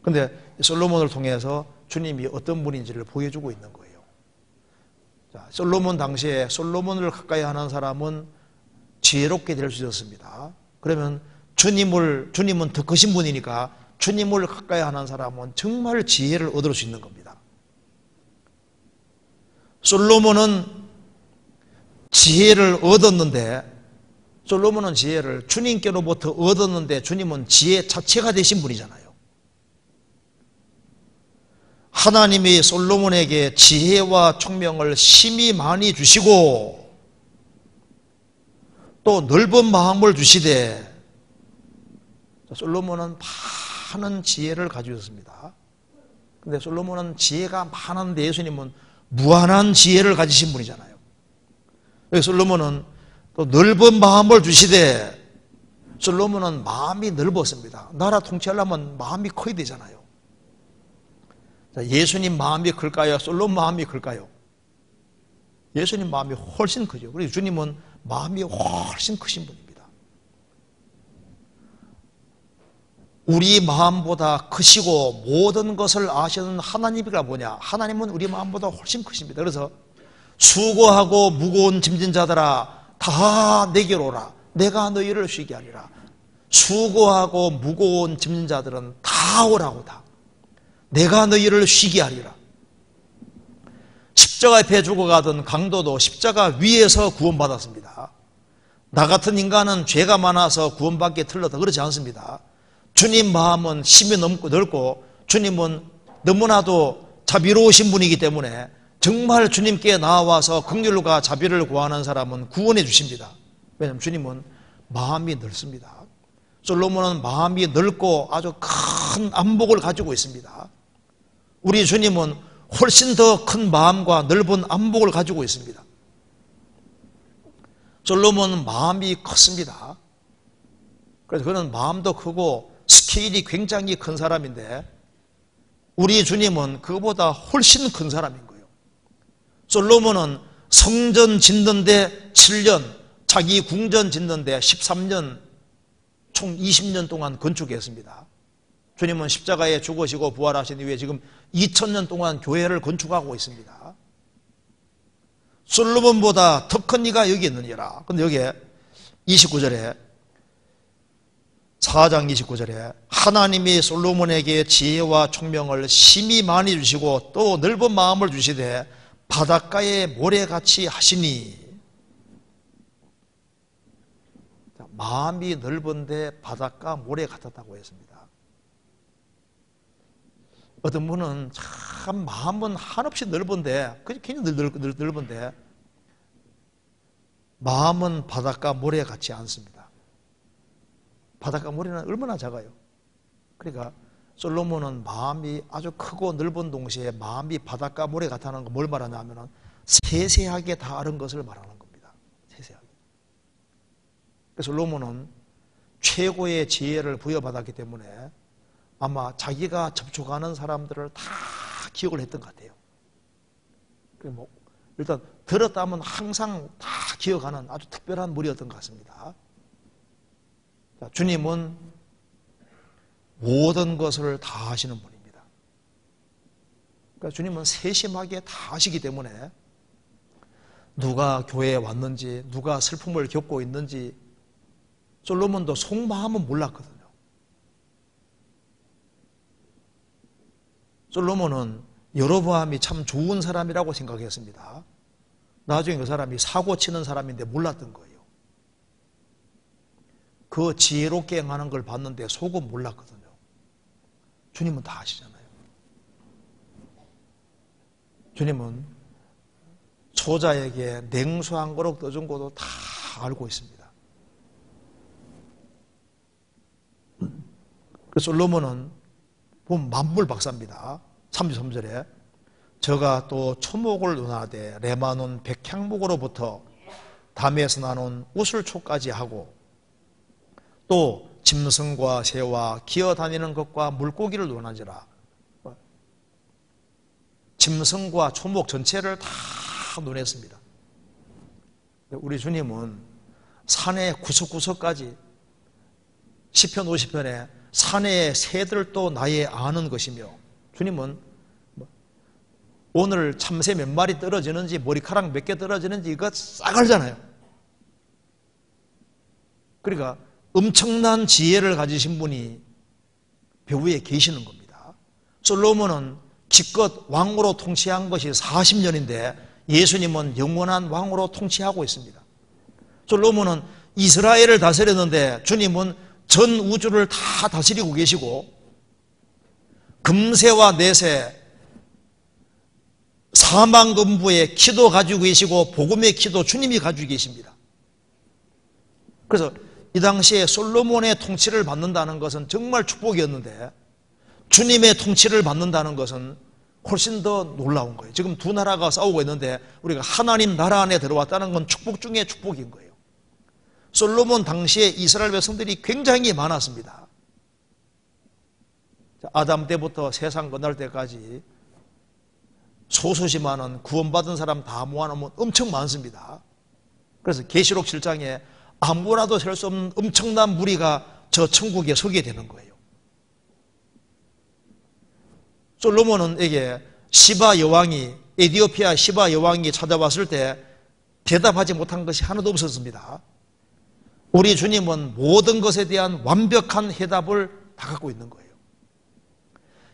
그런데 솔로몬을 통해서 주님이 어떤 분인지를 보여주고 있는 거예요. 자, 솔로몬 당시에 솔로몬을 가까이 하는 사람은 지혜롭게 될 수 있었습니다. 그러면 주님은 더 크신 분이니까 주님을 가까이 하는 사람은 정말 지혜를 얻을 수 있는 겁니다. 솔로몬은 지혜를 얻었는데, 솔로몬은 지혜를 주님께로부터 얻었는데 주님은 지혜 자체가 되신 분이잖아요. 하나님이 솔로몬에게 지혜와 총명을 심히 많이 주시고 또 넓은 마음을 주시되, 솔로몬은 많은 지혜를 가지고 있습니다. 그런데 솔로몬은 지혜가 많은데 예수님은 무한한 지혜를 가지신 분이잖아요. 솔로몬은 또 넓은 마음을 주시되, 솔로몬은 마음이 넓었습니다. 나라 통치하려면 마음이 커야 되잖아요. 예수님 마음이 클까요? 솔로몬 마음이 클까요? 예수님 마음이 훨씬 크죠. 그리고 주님은 마음이 훨씬 크신 분입니다. 우리 마음보다 크시고 모든 것을 아시는 하나님이가 뭐냐? 하나님은 우리 마음보다 훨씬 크십니다. 그래서 수고하고 무거운 짐진 자들아 다 내게로 오라. 내가 너희를 쉬게 하리라. 수고하고 무거운 짐진 자들은 다 오라고. 다 내가 너희를 쉬게 하리라. 십자가 앞에 죽어가던 강도도 십자가 위에서 구원받았습니다. 나 같은 인간은 죄가 많아서 구원받기에 틀렸다 그렇지 않습니다. 주님 마음은 심히 넓고 주님은 너무나도 자비로우신 분이기 때문에 정말 주님께 나와서 긍휼과 자비를 구하는 사람은 구원해 주십니다. 왜냐하면 주님은 마음이 넓습니다. 솔로몬은 마음이 넓고 아주 큰 안목을 가지고 있습니다. 우리 주님은 훨씬 더 큰 마음과 넓은 안목을 가지고 있습니다. 솔로몬은 마음이 컸습니다. 그래서 그는 마음도 크고 스케일이 굉장히 큰 사람인데, 우리 주님은 그보다 훨씬 큰 사람인 거예요. 솔로몬은 성전 짓는데 7년, 자기 궁전 짓는데 13년, 총 20년 동안 건축했습니다. 주님은 십자가에 죽으시고 부활하신 이후에 지금 2000년 동안 교회를 건축하고 있습니다. 솔로몬보다 더 큰 이가 여기 있느니라. 근데 여기에 29절에 4장 29절에 하나님이 솔로몬에게 지혜와 총명을 심히 많이 주시고 또 넓은 마음을 주시되 바닷가의 모래같이 하시니, 마음이 넓은데 바닷가 모래 같았다고 했습니다. 어떤 분은 참 마음은 한없이 넓은데, 굉장히 넓은데 마음은 바닷가 모래 같지 않습니다. 바닷가 모래는 얼마나 작아요. 그러니까 솔로몬은 마음이 아주 크고 넓은 동시에 마음이 바닷가 모래 같다는 거 뭘 말하냐면 세세하게 다 아는 것을 말하는 겁니다. 세세하게. 그래서 솔로몬은 최고의 지혜를 부여받았기 때문에 아마 자기가 접촉하는 사람들을 다 기억을 했던 것 같아요. 뭐 일단 들었다면 항상 다 기억하는 아주 특별한 물이었던 것 같습니다. 자, 주님은 모든 것을 다 하시는 분입니다. 그러니까 주님은 세심하게 다 하시기 때문에 누가 교회에 왔는지, 누가 슬픔을 겪고 있는지 솔로몬도 속마음은 몰랐거든요. 솔로몬은 여로보암이 참 좋은 사람이라고 생각했습니다. 나중에 그 사람이 사고 치는 사람인데 몰랐던 거예요. 그 지혜롭게 행하는 걸 봤는데 속은 몰랐거든요. 주님은 다 아시잖아요. 주님은 소자에게 냉수 한 그릇 떠준 것도 다 알고 있습니다. 그래서 솔로몬은 보면 만물 박사입니다. 33절에 저가 또 초목을 논하되 레바논 백향목으로부터 담에서 나눈 우슬초까지 하고 또 짐승과 새와 기어다니는 것과 물고기를 논하지라. 짐승과 초목 전체를 다 논했습니다. 우리 주님은 산의 구석구석까지 시편 50편에 산의 새들도 나의 아는 것이며, 주님은 오늘 참새 몇 마리 떨어지는지 머리카락 몇 개 떨어지는지 이거 싹 알잖아요. 그러니까 엄청난 지혜를 가지신 분이 배후에 계시는 겁니다. 솔로몬은 기껏 왕으로 통치한 것이 40년인데 예수님은 영원한 왕으로 통치하고 있습니다. 솔로몬은 이스라엘을 다스렸는데 주님은 전 우주를 다 다스리고 계시고 금세와 내세 사망금부의 키도 가지고 계시고 복음의 키도 주님이 가지고 계십니다. 그래서 이 당시에 솔로몬의 통치를 받는다는 것은 정말 축복이었는데 주님의 통치를 받는다는 것은 훨씬 더 놀라운 거예요. 지금 두 나라가 싸우고 있는데 우리가 하나님 나라 안에 들어왔다는 건 축복 중에 축복인 거예요. 솔로몬 당시에 이스라엘 백성들이 굉장히 많았습니다. 아담 때부터 세상 끝날 때까지 소수지만은 구원받은 사람 다 모아놓으면 엄청 많습니다. 그래서 계시록 7장에 아무나도 셀 수 없는 엄청난 무리가 저 천국에 서게 되는 거예요. 솔로몬에게 시바 여왕이, 에디오피아 시바 여왕이 찾아왔을 때 대답하지 못한 것이 하나도 없었습니다. 우리 주님은 모든 것에 대한 완벽한 해답을 다 갖고 있는 거예요.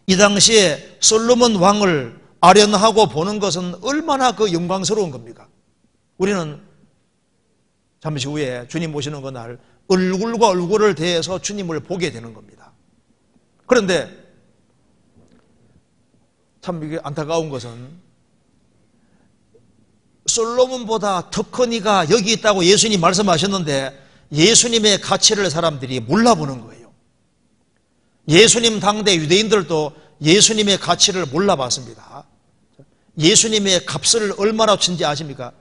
이 당시에 솔로몬 왕을 아련하고 보는 것은 얼마나 그 영광스러운 겁니까? 우리는 잠시 후에 주님 모시는 그날 얼굴과 얼굴을 대해서 주님을 보게 되는 겁니다. 그런데 참 이게 안타까운 것은 솔로몬보다 더 큰 이가 여기 있다고 예수님이 말씀하셨는데 예수님의 가치를 사람들이 몰라보는 거예요. 예수님 당대 유대인들도 예수님의 가치를 몰라봤습니다. 예수님의 값을 얼마나 친지 아십니까?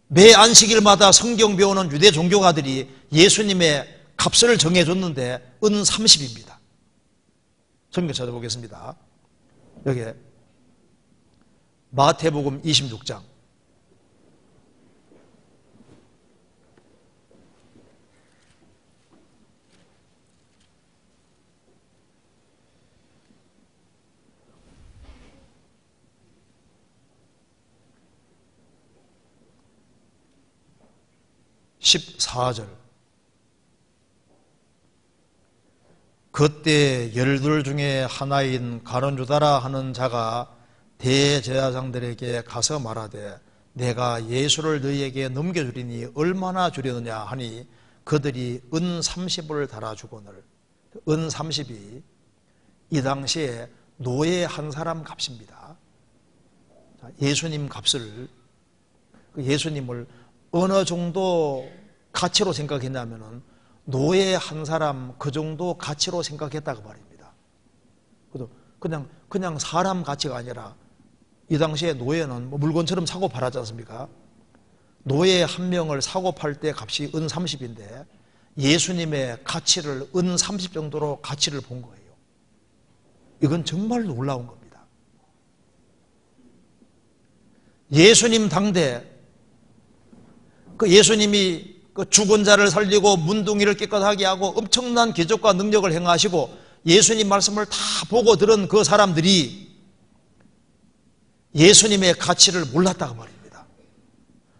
매 안식일마다 성경 배우는 유대 종교가들이 예수님의 값을 정해줬는데 은 30입니다. 성경 찾아보겠습니다. 여기 마태복음 26장 14절. 그때 12 중에 하나인 가룟유다라 하는 자가 대제사장들에게 가서 말하되 내가 예수를 너희에게 넘겨주리니 얼마나 주려느냐 하니 그들이 은 30을 달아주거늘. 은 30이 이 당시에 노예 한 사람 값입니다. 예수님 값을, 예수님을 어느 정도 가치로 생각했냐면은 노예 한 사람 그 정도 가치로 생각했다고 말입니다. 그냥 사람 가치가 아니라 이 당시에 노예는 뭐 물건처럼 사고 팔았지 않습니까? 노예 한 명을 사고 팔 때 값이 은 30인데 예수님의 가치를 은 30 정도로 가치를 본 거예요. 이건 정말 놀라운 겁니다. 예수님 당대 그 예수님이 그 죽은 자를 살리고 문둥이를 깨끗하게 하고 엄청난 기적과 능력을 행하시고 예수님 말씀을 다 보고 들은 그 사람들이 예수님의 가치를 몰랐다고 말입니다.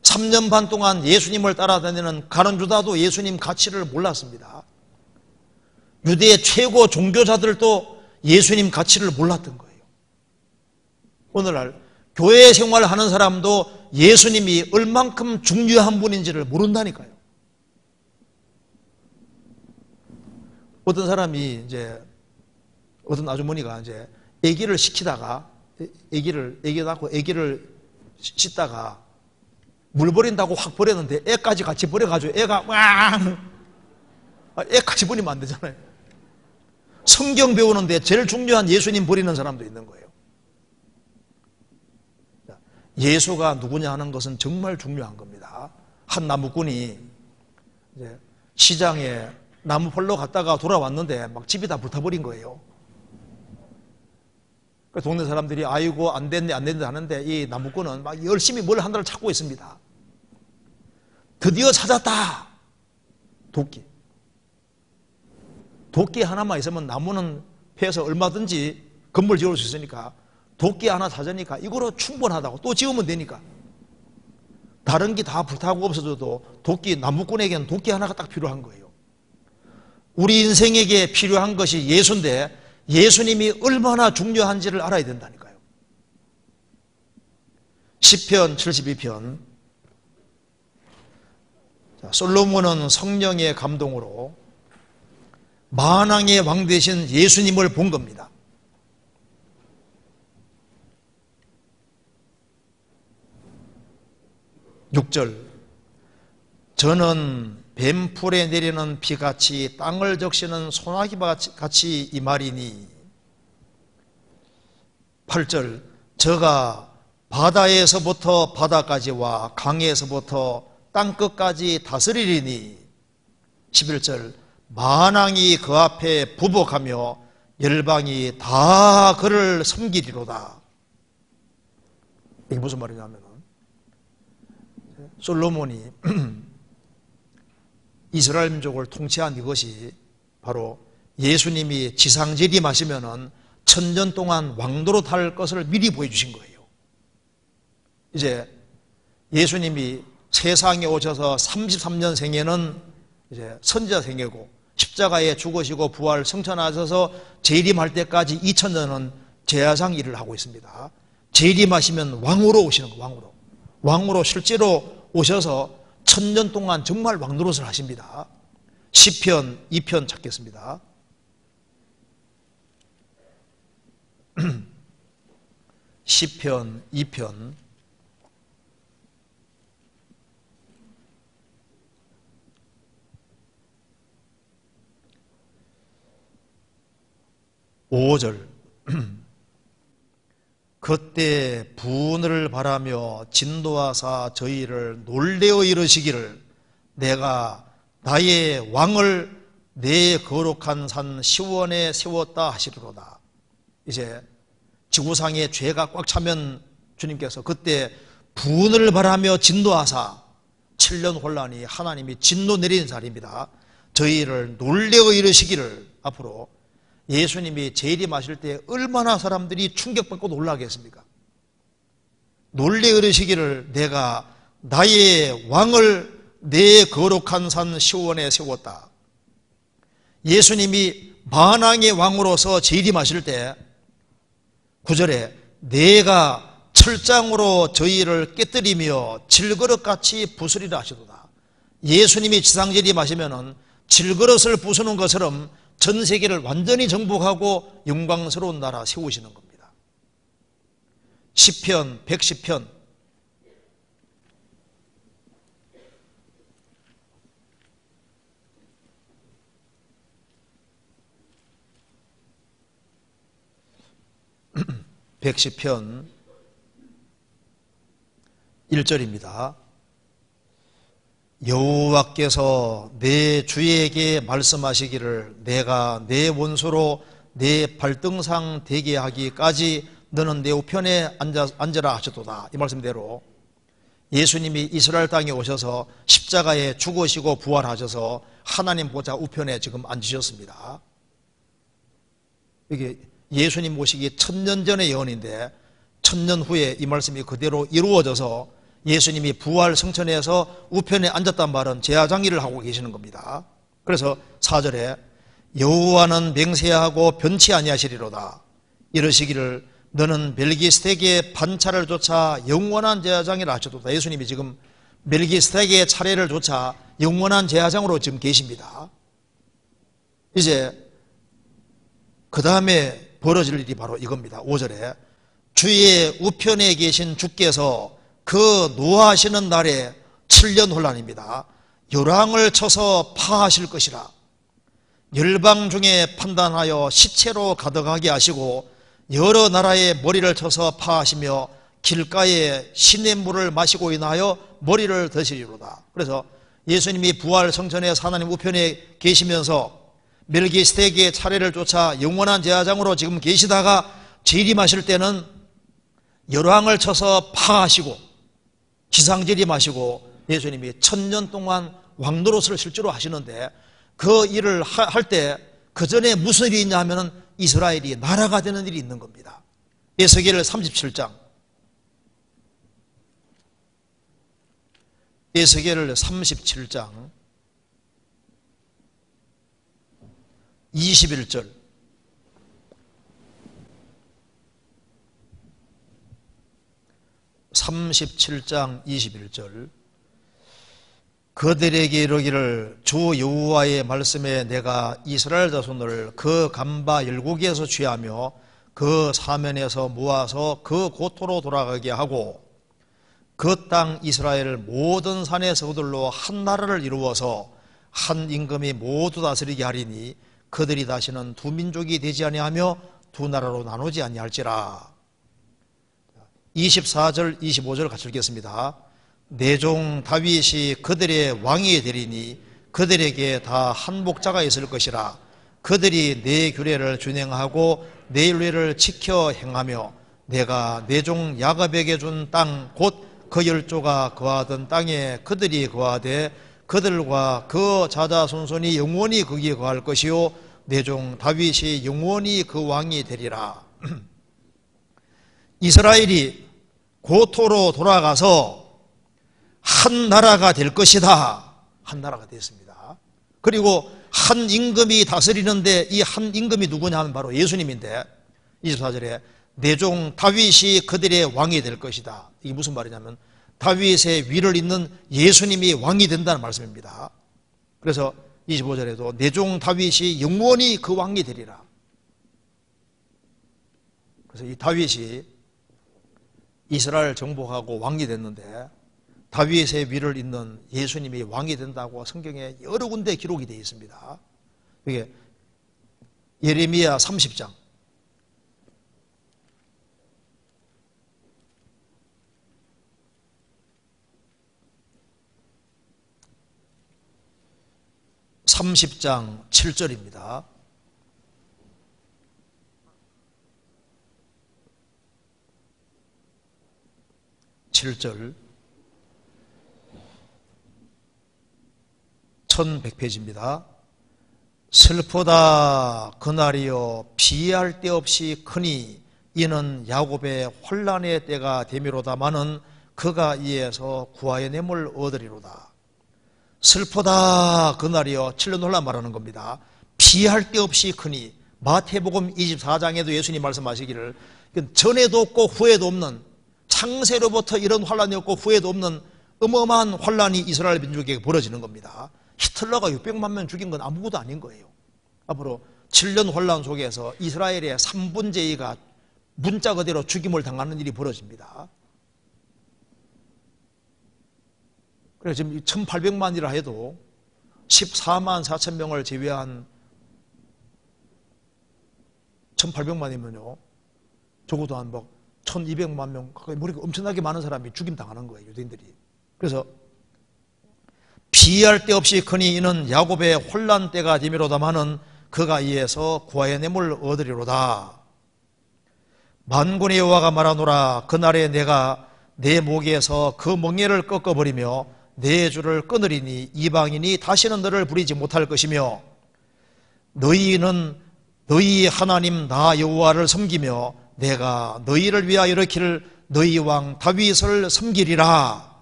3년 반 동안 예수님을 따라다니는 가룟유다도 예수님 가치를 몰랐습니다. 유대의 최고 종교자들도 예수님 가치를 몰랐던 거예요. 오늘날 교회 생활하는 사람도 예수님이 얼만큼 중요한 분인지를 모른다니까요. 어떤 사람이 이제 어떤 아주머니가 이제 아기를 시키다가 아기 낳고 아기를 씻다가 물 버린다고 확 버렸는데 애까지 같이 버려가지고 애가 애까지 버리면 안 되잖아요. 성경 배우는데 제일 중요한 예수님 버리는 사람도 있는 거예요. 예수가 누구냐 하는 것은 정말 중요한 겁니다. 한 나무꾼이 이제 시장에 나무 펄러 갔다가 돌아왔는데 막 집이 다 불타버린 거예요. 동네 사람들이 아이고 안 됐네 하는데 이 나무꾼은 막 열심히 뭘 하나를 찾고 있습니다. 드디어 찾았다. 도끼 하나만 있으면 나무는 패서 얼마든지 건물 지을 수 있으니까 도끼 하나 찾으니까 이거로 충분하다고. 또 지으면 되니까. 다른 게 다 불타고 없어져도 나무꾼에게는 도끼 하나가 딱 필요한 거예요. 우리 인생에게 필요한 것이 예수인데 예수님이 얼마나 중요한지를 알아야 된다니까요. 시편 72편. 솔로몬은 성령의 감동으로 만왕의 왕 되신 예수님을 본 겁니다. 6절. 저는 뱀풀에 내리는 비같이 땅을 적시는 소나기같이 이 말이니. 8절. 저가 바다에서부터 바다까지와 강에서부터 땅끝까지 다스리리니. 11절. 만왕이 그 앞에 부복하며 열방이 다 그를 섬기리로다. 이게 무슨 말이냐면 솔로몬이 이스라엘 민족을 통치한 이것이 바로 예수님이 지상 재림하시면은 1000년 동안 왕도로 할 것을 미리 보여주신 거예요. 이제 예수님이 세상에 오셔서 33년 생애는 이제 선지자 생애고 십자가에 죽으시고 부활 성천하셔서 재림할 때까지 2000년은 제사장 일을 하고 있습니다. 재림하시면 왕으로 오시는 거예요. 왕으로 실제로 오셔서 1000년 동안 정말 왕노릇을 하십니다. 시편 2편 찾겠습니다. 시편 2편. (5절) 그때 분을 바라며 진노하사 저희를 놀래어 이르시기를 내가 나의 왕을 내 거룩한 산 시온에 세웠다 하시리로다. 이제 지구상에 죄가 꽉 차면 주님께서 그때 분을 바라며 진노하사 7년 혼란이 하나님이 진노 내리는 자리입니다. 저희를 놀래어 이르시기를. 앞으로 예수님이 재림하실 때 얼마나 사람들이 충격받고 놀라겠습니까? 놀래 이르시기를 내가 나의 왕을 내 거룩한 산 시온에 세웠다. 예수님이 만왕의 왕으로서 재림하실 때 9절에 내가 철장으로 저희를 깨뜨리며 질그릇같이 부수리라 하시도다. 예수님이 지상재림하시면은 질그릇을 부수는 것처럼 전 세계를 완전히 정복하고 영광스러운 나라 세우시는 겁니다. 시편 110편 110편 1절입니다. 여호와께서 내 주에게 말씀하시기를 내가 내 원수로 내 발등상 되게 하기까지 너는 내 우편에 앉으라 하셨도다. 이 말씀대로 예수님이 이스라엘 땅에 오셔서 십자가에 죽으시고 부활하셔서 하나님 보좌 우편에 지금 앉으셨습니다. 이게 예수님 오시기 1000년 전의 예언인데 1000년 후에 이 말씀이 그대로 이루어져서 예수님이 부활 성천에서 우편에 앉았단 말은 제사장일을 하고 계시는 겁니다. 그래서 4절에 여호와는 맹세하고 변치 아니하시리로다. 이러시기를 너는 멜기스덱의 반차를 조차 영원한 제사장이라 하셔도다. 예수님이 지금 멜기스덱의 차례를 조차 영원한 제사장으로 지금 계십니다. 이제 그 다음에 벌어질 일이 바로 이겁니다. 5절에 주의 우편에 계신 주께서 그 노하시는 날에 7년 혼란입니다. 열왕을 쳐서 파하실 것이라. 열방 중에 판단하여 시체로 가득하게 하시고 여러 나라의 머리를 쳐서 파하시며 길가에 시냇물을 마시고 인하여 머리를 드시리로다. 그래서 예수님이 부활 성전에 하나님 우편에 계시면서 멜기스덱의 차례를 쫓아 영원한 제사장으로 지금 계시다가 재림하실 때는 열왕을 쳐서 파하시고 기상재림하시고 예수님이 1000년 동안 왕노릇을 실제로 하시는데 그 일을 할 때 그 전에 무슨 일이 있냐 하면 이스라엘이 나라가 되는 일이 있는 겁니다. 에스겔 37장 에스겔 37장 21절 (37장 21절) 그들에게 이르기를 주 여호와의 말씀에 내가 이스라엘 자손을 그 간바 열국에서 취하며 그 사면에서 모아서 그 고토로 돌아가게 하고 그 땅 이스라엘 모든 산의 서들로 한 나라를 이루어서 한 임금이 모두 다스리게 하리니 그들이 다시는 두 민족이 되지 아니하며 두 나라로 나누지 아니할지라. 24절 25절 같이 읽겠습니다. 내 종 다윗이 그들의 왕이 되리니 그들에게 다 한 목자가 있을 것이라. 그들이 내 규례를 준행하고 내 율례를 지켜 행하며 내가 내 종 야곱에게 준 땅 곧 그 열조가 거하던 땅에 그들이 거하되 그들과 그 자자손손이 영원히 거기에 거할 것이요 내 종 다윗이 영원히 그 왕이 되리라. 이스라엘이 고토로 돌아가서 한 나라가 될 것이다. 한 나라가 됐습니다. 그리고 한 임금이 다스리는데 이 한 임금이 누구냐 하면 바로 예수님인데 24절에 내 종 다윗이 그들의 왕이 될 것이다. 이게 무슨 말이냐면 다윗의 위를 잇는 예수님이 왕이 된다는 말씀입니다. 그래서 25절에도 내 종 다윗이 영원히 그 왕이 되리라. 그래서 이 다윗이 이스라엘 정복하고 왕이 됐는데 다윗의 위를 잇는 예수님이 왕이 된다고 성경에 여러 군데 기록이 되어 있습니다. 이게 예레미야 30장 7절입니다. 7절 1100페이지입니다. 슬프다 그날이여 비할 데 없이 크니 이는 야곱의 혼란의 때가 되미로다마는 그가 이에서 구하의 냄을 얻으리로다. 슬프다 그날이여. 7년 혼란 말하는 겁니다. 피할 데 없이 크니. 마태복음 24장에도 예수님 말씀하시기를 전에도 없고 후에도 없는, 창세로부터 이런 환란이 없고 후에도 없는 어마어마한 환란이 이스라엘 민족에게 벌어지는 겁니다. 히틀러가 600만 명 죽인 건 아무것도 아닌 거예요. 앞으로 7년 환란 속에서 이스라엘의 3분의 2가 문자 그대로 죽임을 당하는 일이 벌어집니다. 그래서 지금 1800만이라 해도 14만 4천 명을 제외한 1800만이면요 적어도 한 1200만 명, 우리가 엄청나게 많은 사람이 죽임당하는 거예요, 유대인들이. 그래서 피할 데 없이 크니 이는 야곱의 혼란 때가 되미로다마는 그가 이에서 구하의 뇌물을 얻으리로다. 만군의 여호와가 말하노라. 그날에 내가 내 목에서 그 멍에를 꺾어버리며 내 줄을 끊으리니 이방인이 다시는 너를 부리지 못할 것이며 너희는 너희 하나님 나 여호와를 섬기며 내가 너희를 위하여 일으킬 너희 왕 다윗을 섬기리라.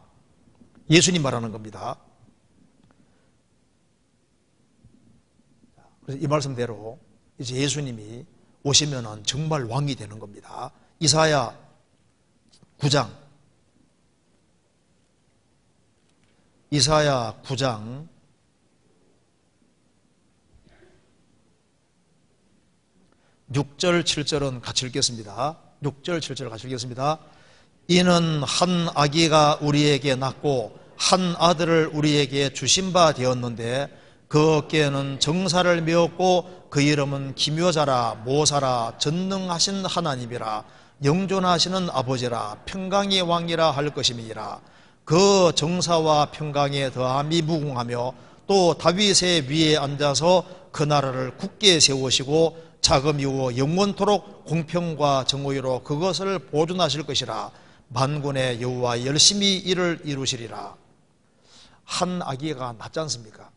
예수님 말하는 겁니다. 그래서 이 말씀대로 이제 예수님이 오시면은 정말 왕이 되는 겁니다. 이사야 9장 6절 7절은 같이 읽겠습니다. 6절 7절 같이 읽겠습니다. 이는 한 아기가 우리에게 낳고 한 아들을 우리에게 주신 바 되었는데 그 어깨에는 정사를 메었고 그 이름은 기묘자라 모사라 전능하신 하나님이라 영존하시는 아버지라 평강의 왕이라 할 것임이니라. 그 정사와 평강에 더함이 무궁하며 또 다윗의 위에 앉아서 그 나라를 굳게 세우시고 자금 이후 영원토록 공평과 정의로 그것을 보존하실 것이라. 만군의 여호와 열심히 이를 이루시리라. 한 아기가 낳지 않습니까?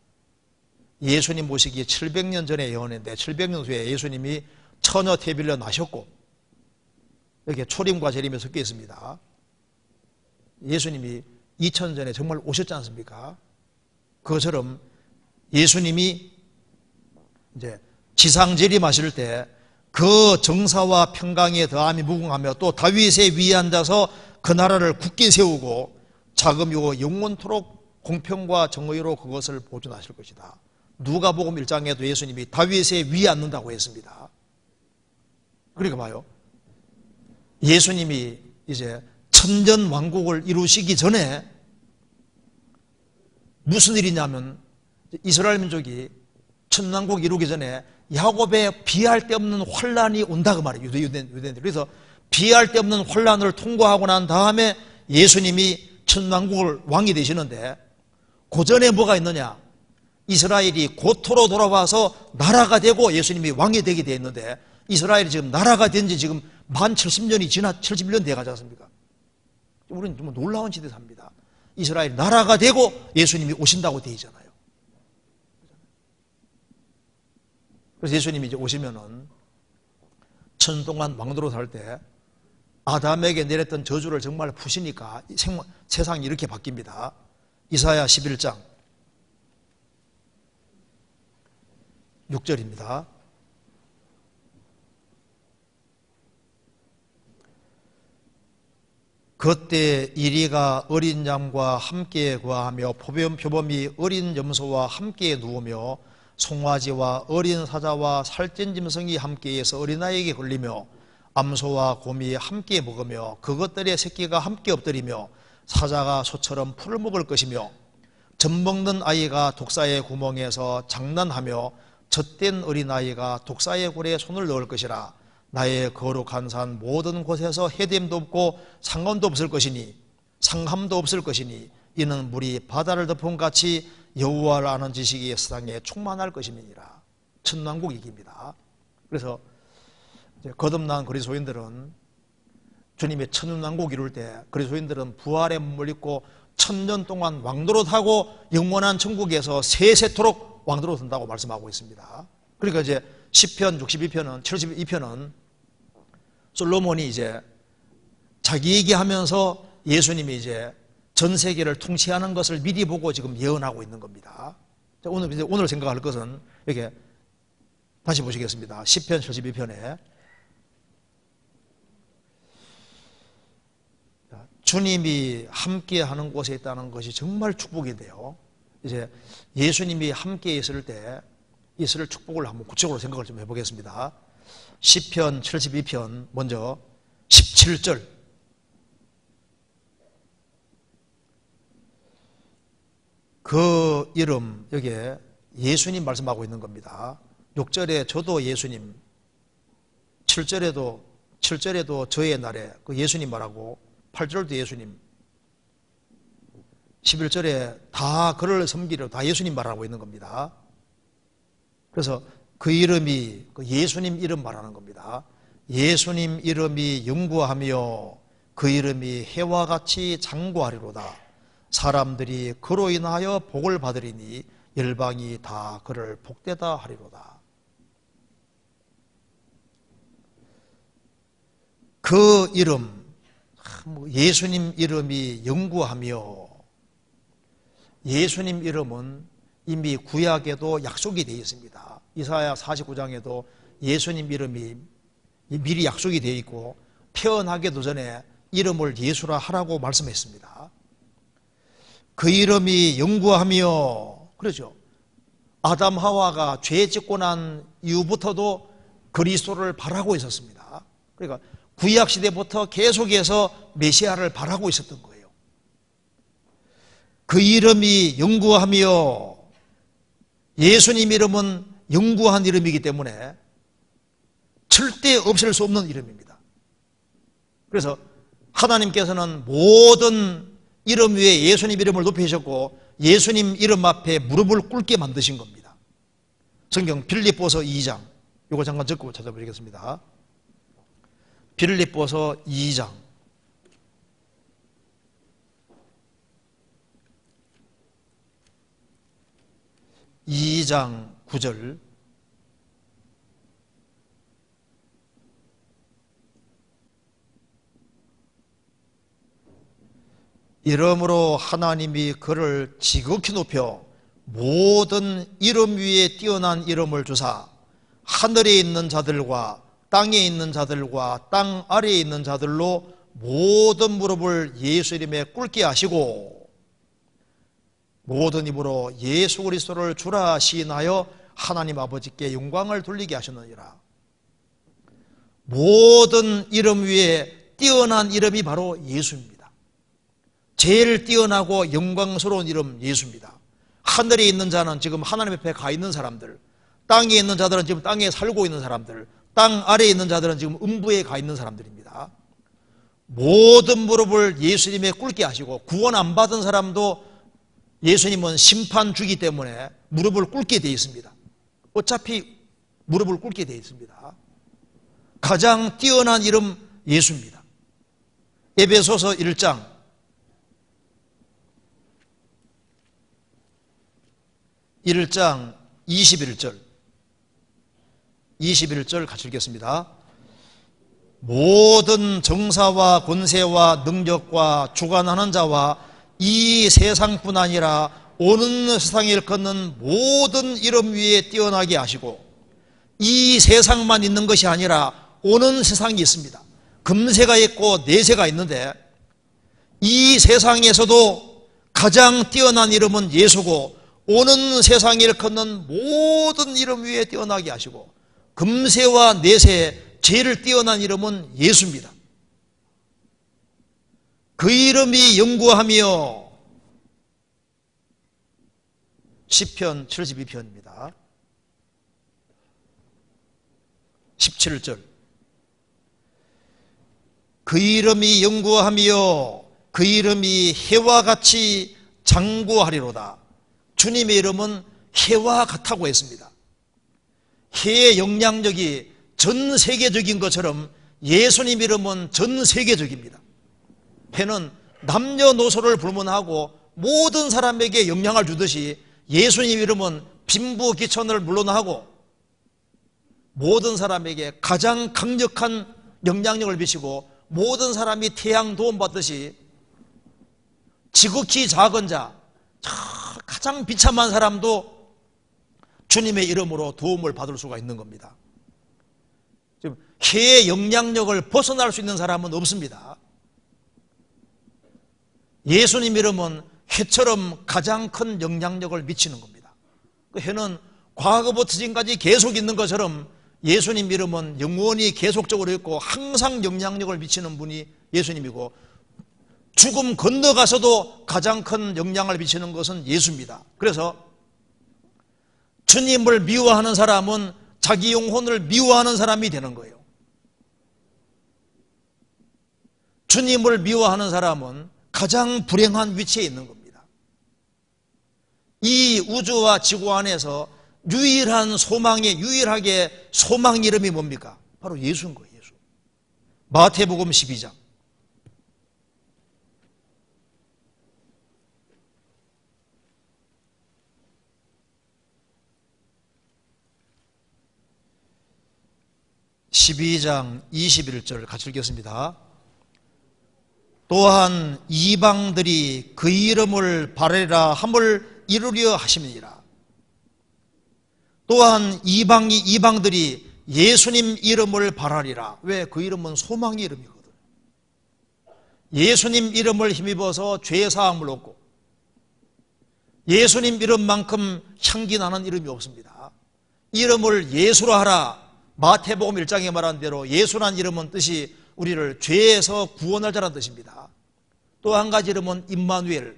예수님 모시기 700년 전에 예언했는데 700년 후에 예수님이 처녀 태빌려 나셨고 여기에 초림과 재림이 섞여 있습니다. 예수님이 2000년 전에 정말 오셨지 않습니까? 그것처럼 예수님이 이제 지상재림하실 때 그 정사와 평강에 더함이 무궁하며 또 다윗의 위에 앉아서 그 나라를 굳게 세우고 자금이고 영원토록 공평과 정의로 그것을 보존하실 것이다. 누가복음 1장에도 예수님이 다윗의 위에 앉는다고 했습니다. 그러니까 봐요. 예수님이 이제 천년 왕국을 이루시기 전에 무슨 일이냐면 이스라엘 민족이 천왕국 이루기 전에 야곱의 비할 데 없는 환란이 온다 그 말이에요. 유대인들. 그래서 비할 데 없는 환란을 통과하고 난 다음에 예수님이 천왕국을 왕이 되시는데 그 전에 뭐가 있느냐? 이스라엘이 고토로 돌아와서 나라가 되고 예수님이 왕이 되게 되어 있는데 이스라엘이 지금 나라가 된 지 지금 만 70년이 지나 71년 돼 가지 않습니까? 우리는 정말 놀라운 시대에 삽니다. 이스라엘이 나라가 되고 예수님이 오신다고 되어 있잖아요. 그래서 예수님이 이제 오시면은 천 동안 왕도로 살 때 아담에게 내렸던 저주를 정말 푸시니까 세상이 이렇게 바뀝니다. 이사야 11장 6절입니다. 그때 이리가 어린 양과 함께 거하며 표범이 어린 염소와 함께 누우며 송아지와 어린 사자와 살찐 짐승이 함께해서 어린아이에게 걸리며 암소와 곰이 함께 먹으며 그것들의 새끼가 함께 엎드리며 사자가 소처럼 풀을 먹을 것이며 젖먹는 아이가 독사의 구멍에서 장난하며 젖된 어린아이가 독사의 굴에 손을 넣을 것이라. 나의 거룩한 산 모든 곳에서 해됨도 없고 상함도 없을 것이니 이는 물이 바다를 덮음같이 여호와를 아는 지식이 세상에 충만할 것임이니라. 천왕국 얘기입니다. 그래서 이제 거듭난 그리스도인들은 주님의 천왕국 이룰 때 그리스도인들은 부활의 몸을 입고 1000년 동안 왕노릇하고 영원한 천국에서 세세토록 왕노릇 한다고 말씀하고 있습니다. 그러니까 이제 시편 62편은 72편은 솔로몬이 이제 자기 얘기하면서 예수님이 이제 전 세계를 통치하는 것을 미리 보고 지금 예언하고 있는 겁니다. 자, 오늘 생각할 것은 이렇게 다시 보시겠습니다. 시편 72편에 주님이 함께 하는 곳에 있다는 것이 정말 축복인데요. 이제 예수님이 함께 있을 때 있을 축복을 한번 구체적으로 생각을 좀 해보겠습니다. 시편 72편 먼저 17절. 그 이름, 여기에 예수님 말씀하고 있는 겁니다. 6절에 저도 예수님, 7절에도 저의 날에 그 예수님 말하고, 8절도 예수님, 11절에 다 그를 섬기려 다 예수님 말하고 있는 겁니다. 그래서 그 이름이 그 예수님 이름 말하는 겁니다. 예수님 이름이 영구하며 그 이름이 해와 같이 장구하리로다. 사람들이 그로 인하여 복을 받으리니 열방이 다 그를 복되다 하리로다. 그 이름, 예수님 이름이 영구하며, 예수님 이름은 이미 구약에도 약속이 되어 있습니다. 이사야 49장에도 예수님 이름이 미리 약속이 되어 있고 태어나기도 전에 이름을 예수라 하라고 말씀했습니다. 그 이름이 영구하며, 그러죠. 아담 하와가 죄 짓고 난 이후부터도 그리스도를 바라고 있었습니다. 그러니까 구약 시대부터 계속해서 메시아를 바라고 있었던 거예요. 그 이름이 영구하며, 예수님 이름은 영구한 이름이기 때문에 절대 없을 수 없는 이름입니다. 그래서 하나님께서는 모든 이름 위에 예수님 이름을 높이셨고 예수님 이름 앞에 무릎을 꿇게 만드신 겁니다. 성경 빌립보서 2장, 이거 잠깐 적고 찾아보겠습니다. 빌립보서 2장 9절. 이러므로 하나님이 그를 지극히 높여 모든 이름 위에 뛰어난 이름을 주사 하늘에 있는 자들과 땅에 있는 자들과 땅 아래에 있는 자들로 모든 무릎을 예수 이름에 꿇게 하시고 모든 입으로 예수 그리스도를 주라 시인하여 하나님 아버지께 영광을 돌리게 하셨느니라. 모든 이름 위에 뛰어난 이름이 바로 예수입니다. 제일 뛰어나고 영광스러운 이름 예수입니다. 하늘에 있는 자는 지금 하나님 앞에 가 있는 사람들, 땅에 있는 자들은 지금 땅에 살고 있는 사람들, 땅 아래에 있는 자들은 지금 음부에 가 있는 사람들입니다. 모든 무릎을 예수님에 꿇게 하시고, 구원 안 받은 사람도 예수님은 심판주기 때문에 무릎을 꿇게 되어 있습니다. 어차피 무릎을 꿇게 되어 있습니다. 가장 뛰어난 이름 예수입니다. 에베소서 1장 21절 같이 읽겠습니다. 모든 정사와 권세와 능력과 주관하는 자와 이 세상뿐 아니라 오는 세상에 일컫는 모든 이름 위에 뛰어나게 하시고, 이 세상만 있는 것이 아니라 오는 세상이 있습니다. 금세가 있고 내세가 있는데 이 세상에서도 가장 뛰어난 이름은 예수고, 오는 세상에 일컫는 모든 이름 위에 뛰어나게 하시고, 금세와 내세에 제일 뛰어난 이름은 예수입니다. 그 이름이 영구하며, 시편 72편입니다. 17절. 그 이름이 영구하며 그 이름이 해와 같이 장구하리로다. 주님의 이름은 해와 같다고 했습니다. 해의 영향력이 전 세계적인 것처럼 예수님 이름은 전 세계적입니다. 해는 남녀노소를 불문하고 모든 사람에게 영향을 주듯이 예수님 이름은 빈부귀천을 물론하고 모든 사람에게 가장 강력한 영향력을 미치고 모든 사람이 태양 도움 받듯이 지극히 작은 자, 가장 비참한 사람도 주님의 이름으로 도움을 받을 수가 있는 겁니다. 지금 해의 영향력을 벗어날 수 있는 사람은 없습니다. 예수님 이름은 해처럼 가장 큰 영향력을 미치는 겁니다. 그 해는 과거부터 지금까지 계속 있는 것처럼 예수님 이름은 영원히 계속적으로 있고 항상 영향력을 미치는 분이 예수님이고, 죽음 건너가서도 가장 큰 영향을 미치는 것은 예수입니다. 그래서 주님을 미워하는 사람은 자기 영혼을 미워하는 사람이 되는 거예요. 주님을 미워하는 사람은 가장 불행한 위치에 있는 겁니다. 이 우주와 지구 안에서 유일하게 소망 이름이 뭡니까? 바로 예수인 거예요. 예수. 마태복음 12장. (12장) 21절 같이 읽겠습니다. 또한 이방들이 그 이름을 바라리라 함을 이루려 하심이니라. 또한 이방들이 예수님 이름을 바라리라. 왜? 그 이름은 소망의 이름이거든. 예수님 이름을 힘입어서 죄사함을 얻고, 예수님 이름만큼 향기 나는 이름이 없습니다. 이름을 예수로 하라. 마태복음 1장에 말한 대로 예수란 이름은 뜻이 우리를 죄에서 구원할 자라는 뜻입니다. 또 한 가지 이름은 임마누엘.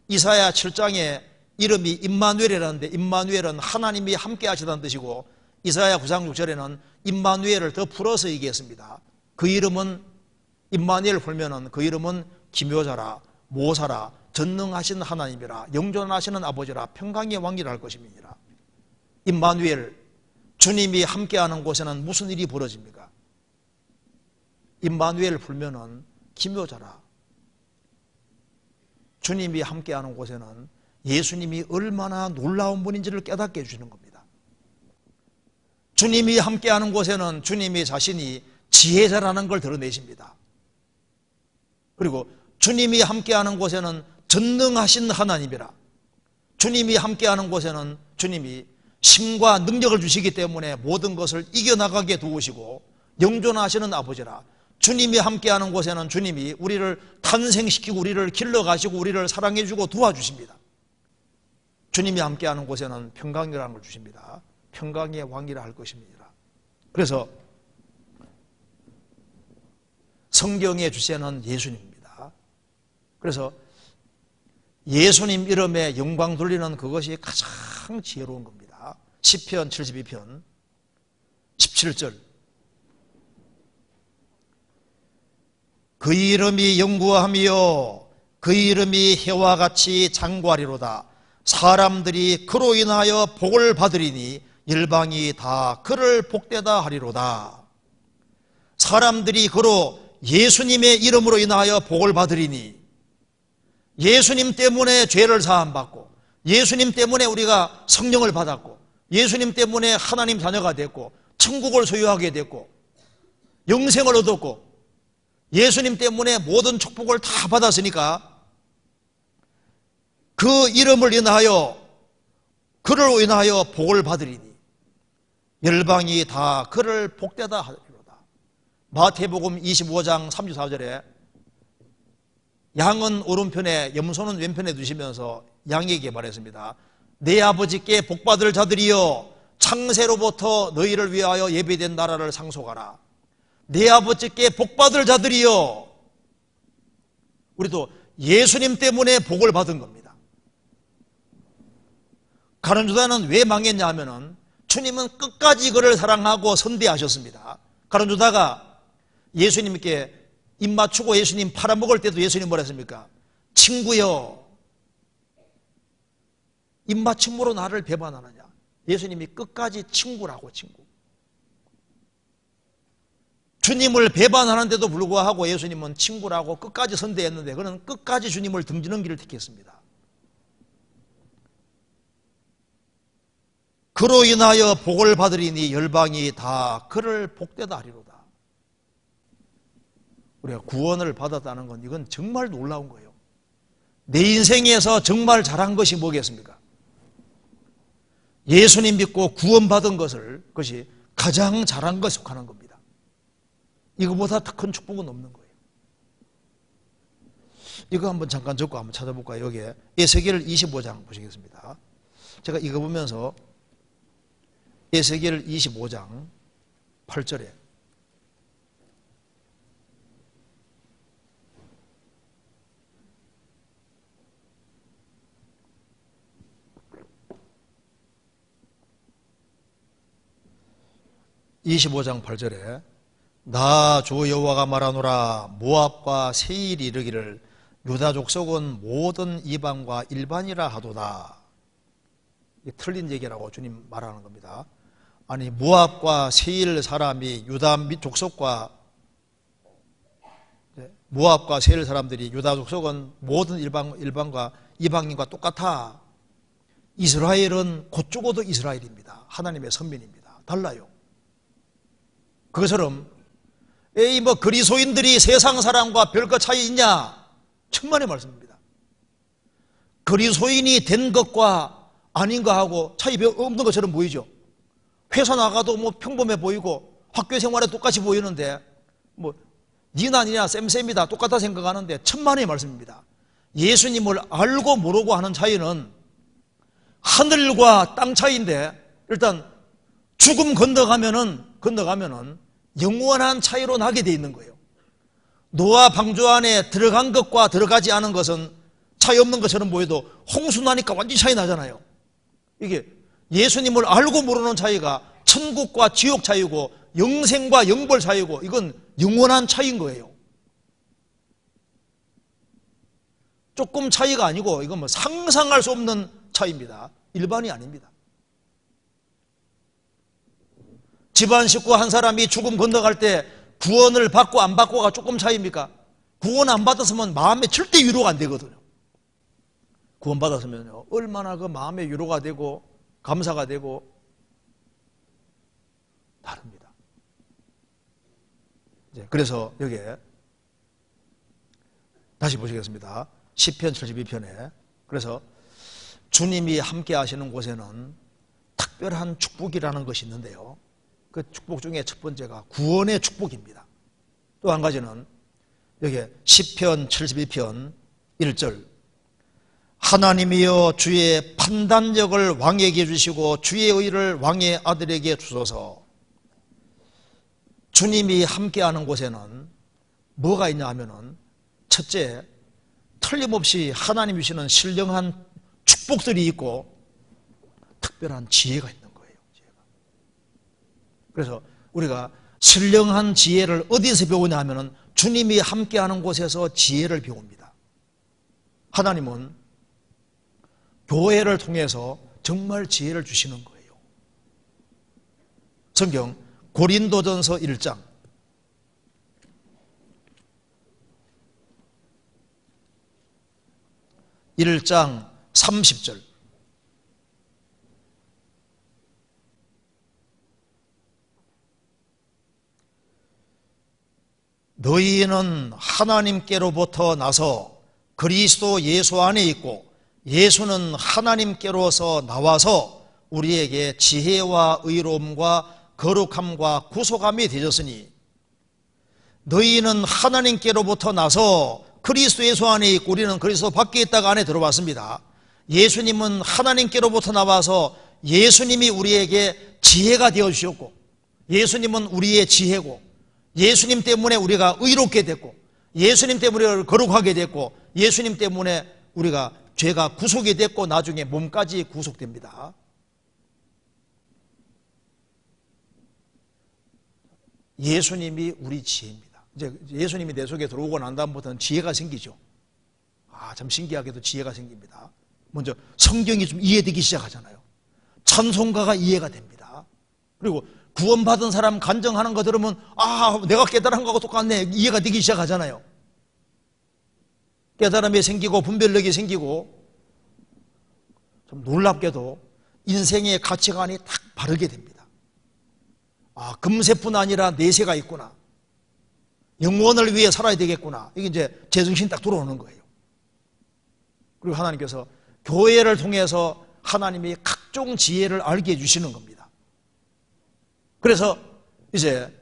이사야 7장에 이름이 임마누엘이라는데, 임마누엘은 하나님이 함께 하시다는 뜻이고, 이사야 9장 6절에는 임마누엘을 더 풀어서 얘기했습니다. 그 이름은, 임마누엘 풀면은 그 이름은 기묘자라, 모사라, 전능하신 하나님이라, 영존하시는 아버지라, 평강의 왕이라 할 것입니다. 임마누엘, 주님이 함께하는 곳에는 무슨 일이 벌어집니까? 임마누엘 풀면은 기묘자라, 주님이 함께하는 곳에는 예수님이 얼마나 놀라운 분인지를 깨닫게 해주시는 겁니다. 주님이 함께하는 곳에는 주님이 자신이 지혜자라는 걸 드러내십니다. 그리고 주님이 함께하는 곳에는 전능하신 하나님이라, 주님이 함께하는 곳에는 주님이 힘과 능력을 주시기 때문에 모든 것을 이겨나가게 도우시고, 영존하시는 아버지라, 주님이 함께하는 곳에는 주님이 우리를 탄생시키고 우리를 길러가시고 우리를 사랑해주고 도와주십니다. 주님이 함께하는 곳에는 평강이라는 걸 주십니다. 평강의 왕이라 할 것입니다. 그래서 성경의 주제는 예수님입니다. 그래서 예수님 이름에 영광 돌리는 그것이 가장 지혜로운 겁니다. 시편 72편 17절. 그 이름이 영구하며 그 이름이 해와 같이 장구하리로다. 사람들이 그로 인하여 복을 받으리니 열방이 다 그를 복되다 하리로다. 사람들이 그로 예수님의 이름으로 인하여 복을 받으리니, 예수님 때문에 죄를 사함받고, 예수님 때문에 우리가 성령을 받았고, 예수님 때문에 하나님 자녀가 됐고, 천국을 소유하게 됐고, 영생을 얻었고, 예수님 때문에 모든 축복을 다 받았으니까 그 이름을 인하여, 그를 인하여 복을 받으리니 열방이 다 그를 복되다 하리로다. 마태복음 25장 34절에 양은 오른편에 염소는 왼편에 두시면서 양에게 말했습니다. 내 아버지께 복받을 자들이여, 창세로부터 너희를 위하여 예비된 나라를 상속하라. 내 아버지께 복받을 자들이여. 우리도 예수님 때문에 복을 받은 겁니다. 가룟유다는 왜 망했냐 하면은 주님은 끝까지 그를 사랑하고 선대하셨습니다. 가룟유다가 예수님께 입 맞추고 예수님 팔아먹을 때도 예수님 뭐라 했습니까? 친구여, 입 맞춤으로 나를 배반하느냐. 예수님이 끝까지 친구라고, 친구. 주님을 배반하는데도 불구하고 예수님은 친구라고 끝까지 선대했는데, 그는 끝까지 주님을 등지는 길을 택했습니다. 그로 인하여 복을 받으리니 열방이 다 그를 복되다 하리로다. 우리가 구원을 받았다는 건 이건 정말 놀라운 거예요. 내 인생에서 정말 잘한 것이 뭐겠습니까? 예수님 믿고 구원받은 그것이 가장 잘한 것에 속하는 겁니다. 이거보다 더 큰 축복은 없는 거예요. 이거 한번 잠깐 적고 한번 찾아볼까요? 여기에 에스겔 25장 보시겠습니다. 제가 이거 보면서 에스겔 25장 8절에 나 주 여호와가 말하노라 모압과 세일이 이르기를 유다 족속은 모든 이방과 일반이라 하도다. 틀린 얘기라고 주님 말하는 겁니다. 아니 모압과 세일 사람이 유다 족속과 모압과 세일 사람들이 유다 족속은 모든 일반과 이방인과 똑같아. 이스라엘은 곧 죽어도 이스라엘입니다. 하나님의 선민입니다. 달라요. 그것처럼 에이 뭐 그리스도인들이 세상 사람과 별거 차이 있냐? 천만의 말씀입니다. 그리스도인이 된 것과 아닌 거하고 차이 없는 것처럼 보이죠. 회사 나가도 뭐 평범해 보이고 학교 생활에 똑같이 보이는데 뭐 니나 니나 쌤쌤이다 똑같다 생각하는데 천만의 말씀입니다. 예수님을 알고 모르고 하는 차이는 하늘과 땅 차이인데 일단 죽음 건너가면은 영원한 차이로 나게 돼 있는 거예요. 노아 방주 안에 들어간 것과 들어가지 않은 것은 차이 없는 것처럼 보여도 홍수 나니까 완전히 차이 나잖아요. 이게 예수님을 알고 모르는 차이가 천국과 지옥 차이고 영생과 영벌 차이고 이건 영원한 차이인 거예요. 조금 차이가 아니고 이건 뭐 상상할 수 없는 차이입니다. 일반이 아닙니다. 집안 식구 한 사람이 죽음 건너갈 때 구원을 받고 안 받고가 조금 차이입니까? 구원 안 받았으면 마음에 절대 위로가 안 되거든요. 구원 받았으면요 얼마나 그 마음에 위로가 되고 감사가 되고 다릅니다. 그래서 여기에 다시 보시겠습니다. 시편 72편에 그래서 주님이 함께 하시는 곳에는 특별한 축복이라는 것이 있는데요. 그 축복 중에 첫 번째가 구원의 축복입니다. 또 한 가지는 여기 시편 72편 1절 하나님이여 주의 판단력을 왕에게 주시고 주의 의를 왕의 아들에게 주소서. 주님이 함께하는 곳에는 뭐가 있냐 하면은 첫째 틀림없이 하나님이 주시는 신령한 축복들이 있고 특별한 지혜가 있는 거예요. 그래서 우리가 신령한 지혜를 어디서 배우냐 하면은 주님이 함께하는 곳에서 지혜를 배웁니다. 하나님은 교회를 통해서 정말 지혜를 주시는 거예요. 성경 고린도전서 1장 30절 너희는 하나님께로부터 나서 그리스도 예수 안에 있고 예수는 하나님께로서 나와서 우리에게 지혜와 의로움과 거룩함과 구속함이 되셨으니 너희는 하나님께로부터 나서 그리스도 예수 안에 있고 우리는 그리스도 밖에 있다가 안에 들어왔습니다. 예수님은 하나님께로부터 나와서 예수님이 우리에게 지혜가 되어주셨고 예수님은 우리의 지혜고 예수님 때문에 우리가 의롭게 됐고 예수님 때문에 우리가 거룩하게 됐고 예수님 때문에 우리가 죄가 구속이 됐고 나중에 몸까지 구속됩니다. 예수님이 우리 지혜입니다. 이제 예수님이 내 속에 들어오고 난 다음부터는 지혜가 생기죠. 참 신기하게도 지혜가 생깁니다. 먼저 성경이 좀 이해되기 시작하잖아요. 찬송가가 이해가 됩니다. 그리고 구원받은 사람 간증하는 거 들으면 내가 깨달은 거하고 똑같네 이해가 되기 시작하잖아요. 깨달음이 생기고 분별력이 생기고 좀 놀랍게도 인생의 가치관이 딱 바르게 됩니다. 금세뿐 아니라 내세가 있구나. 영원을 위해 살아야 되겠구나. 이게 이제 제정신 딱 들어오는 거예요. 그리고 하나님께서 교회를 통해서 하나님이 각종 지혜를 알게 해주시는 겁니다. 그래서 이제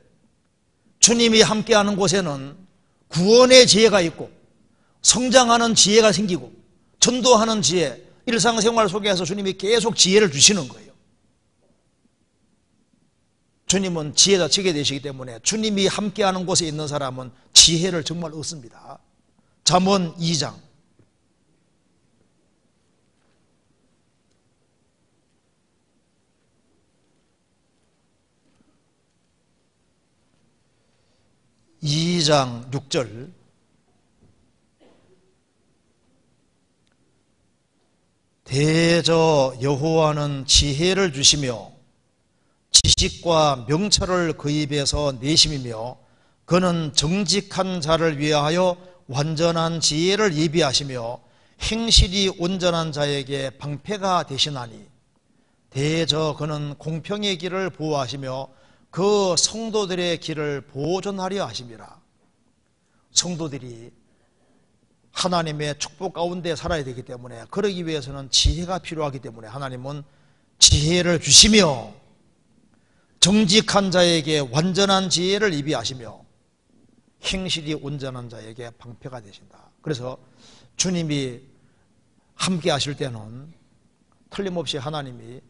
주님이 함께하는 곳에는 구원의 지혜가 있고 성장하는 지혜가 생기고 전도하는 지혜, 일상생활 속에서 주님이 계속 지혜를 주시는 거예요. 주님은 지혜가 지게 되시기 때문에 주님이 함께하는 곳에 있는 사람은 지혜를 정말 얻습니다. 잠언 2장 6절 대저 여호와는 지혜를 주시며 지식과 명철을 그 입에서 내심이며 그는 정직한 자를 위하여 완전한 지혜를 예비하시며 행실이 온전한 자에게 방패가 되시나니 대저 그는 공평의 길을 보호하시며 그 성도들의 길을 보존하려 하심이라. 성도들이 하나님의 축복 가운데 살아야 되기 때문에 그러기 위해서는 지혜가 필요하기 때문에 하나님은 지혜를 주시며 정직한 자에게 완전한 지혜를 예비하시며 행실이 온전한 자에게 방패가 되신다. 그래서 주님이 함께 하실 때는 틀림없이 하나님이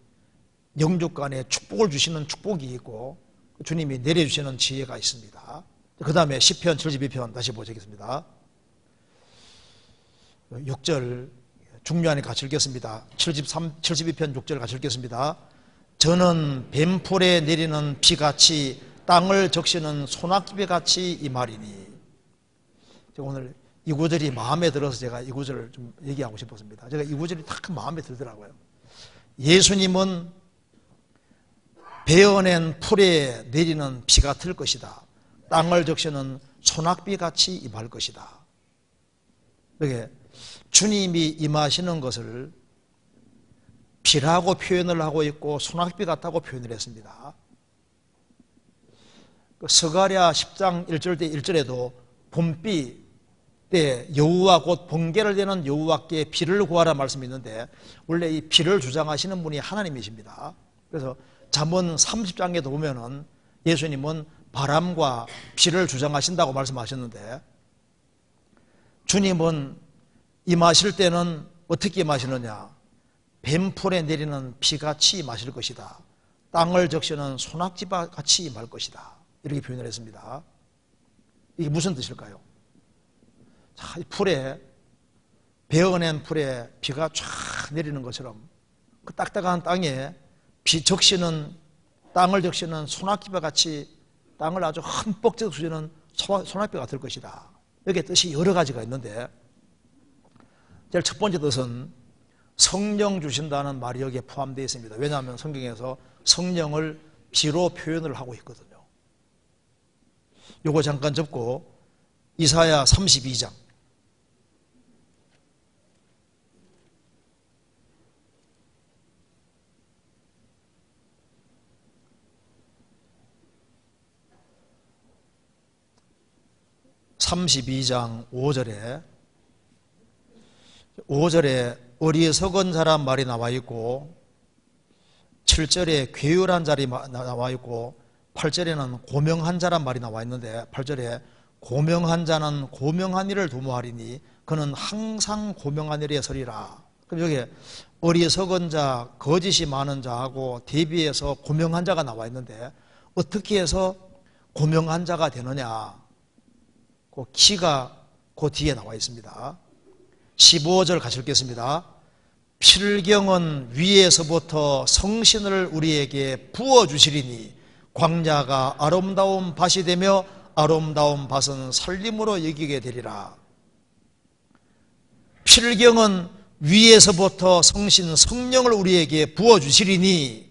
영육 간에 축복을 주시는 축복이 있고 주님이 내려주시는 지혜가 있습니다. 그 다음에 시편 72편 다시 보시겠습니다. 6절 중요하니 같이 읽겠습니다. 72편 6절 같이 읽겠습니다. 저는 뱀풀에 내리는 비같이 땅을 적시는 소낙비같이 이 말이니. 제가 오늘 이 구절이 마음에 들어서 제가 이 구절을 좀 얘기하고 싶었습니다. 제가 이 구절이 딱 마음에 들더라고요. 예수님은 베어낸 풀에 내리는 비 같을 것이다. 땅을 적시는 소낙비같이 임할 것이다. 이렇게 주님이 임하시는 것을 비라고 표현을 하고 있고 소낙비 같다고 표현을 했습니다. 스가랴 10장 1절 때 1절에도 봄비 때 여호와 곧 번개를 내는 여호와께 비를 구하라 말씀이 있는데 원래 이 비를 주장하시는 분이 하나님이십니다. 그래서 잠언 30장에도 보면은 예수님은 바람과 비를 주장하신다고 말씀하셨는데 주님은 임하실 때는 어떻게 임하시느냐? 뱀풀에 내리는 비같이 임하실 것이다. 땅을 적시는 소낙지같이 임할 것이다. 이렇게 표현을 했습니다. 이게 무슨 뜻일까요? 자, 이 풀에 베어낸 풀에 비가 쫙 내리는 것처럼 그 딱딱한 땅에 땅을 적시는 소낙지와 같이 땅을 아주 흠뻑 적시는 소낙비가 될 것이다. 여기에 뜻이 여러 가지가 있는데 제일 첫 번째 뜻은 성령 주신다는 말이 여기에 포함되어 있습니다. 왜냐하면 성경에서 성령을 비로 표현을 하고 있거든요. 요거 잠깐 접고 이사야 32장 32장 5절에 어리석은 자란 말이 나와 있고 7절에 괴율한 자리 나와 있고 8절에는 고명한 자란 말이 나와 있는데 8절에 고명한 자는 고명한 일을 도모하리니 그는 항상 고명한 일에 서리라. 그럼 여기 어리석은 자, 거짓이 많은 자하고 대비해서 고명한 자가 나와 있는데 어떻게 해서 고명한 자가 되느냐? 그 키가 그 뒤에 나와 있습니다. 15절 같이 읽겠습니다. 필경은 위에서부터 성신을 우리에게 부어주시리니 광야가 아름다운 밭이 되며 아름다운 밭은 살림으로 여기게 되리라. 필경은 위에서부터 성령을 우리에게 부어주시리니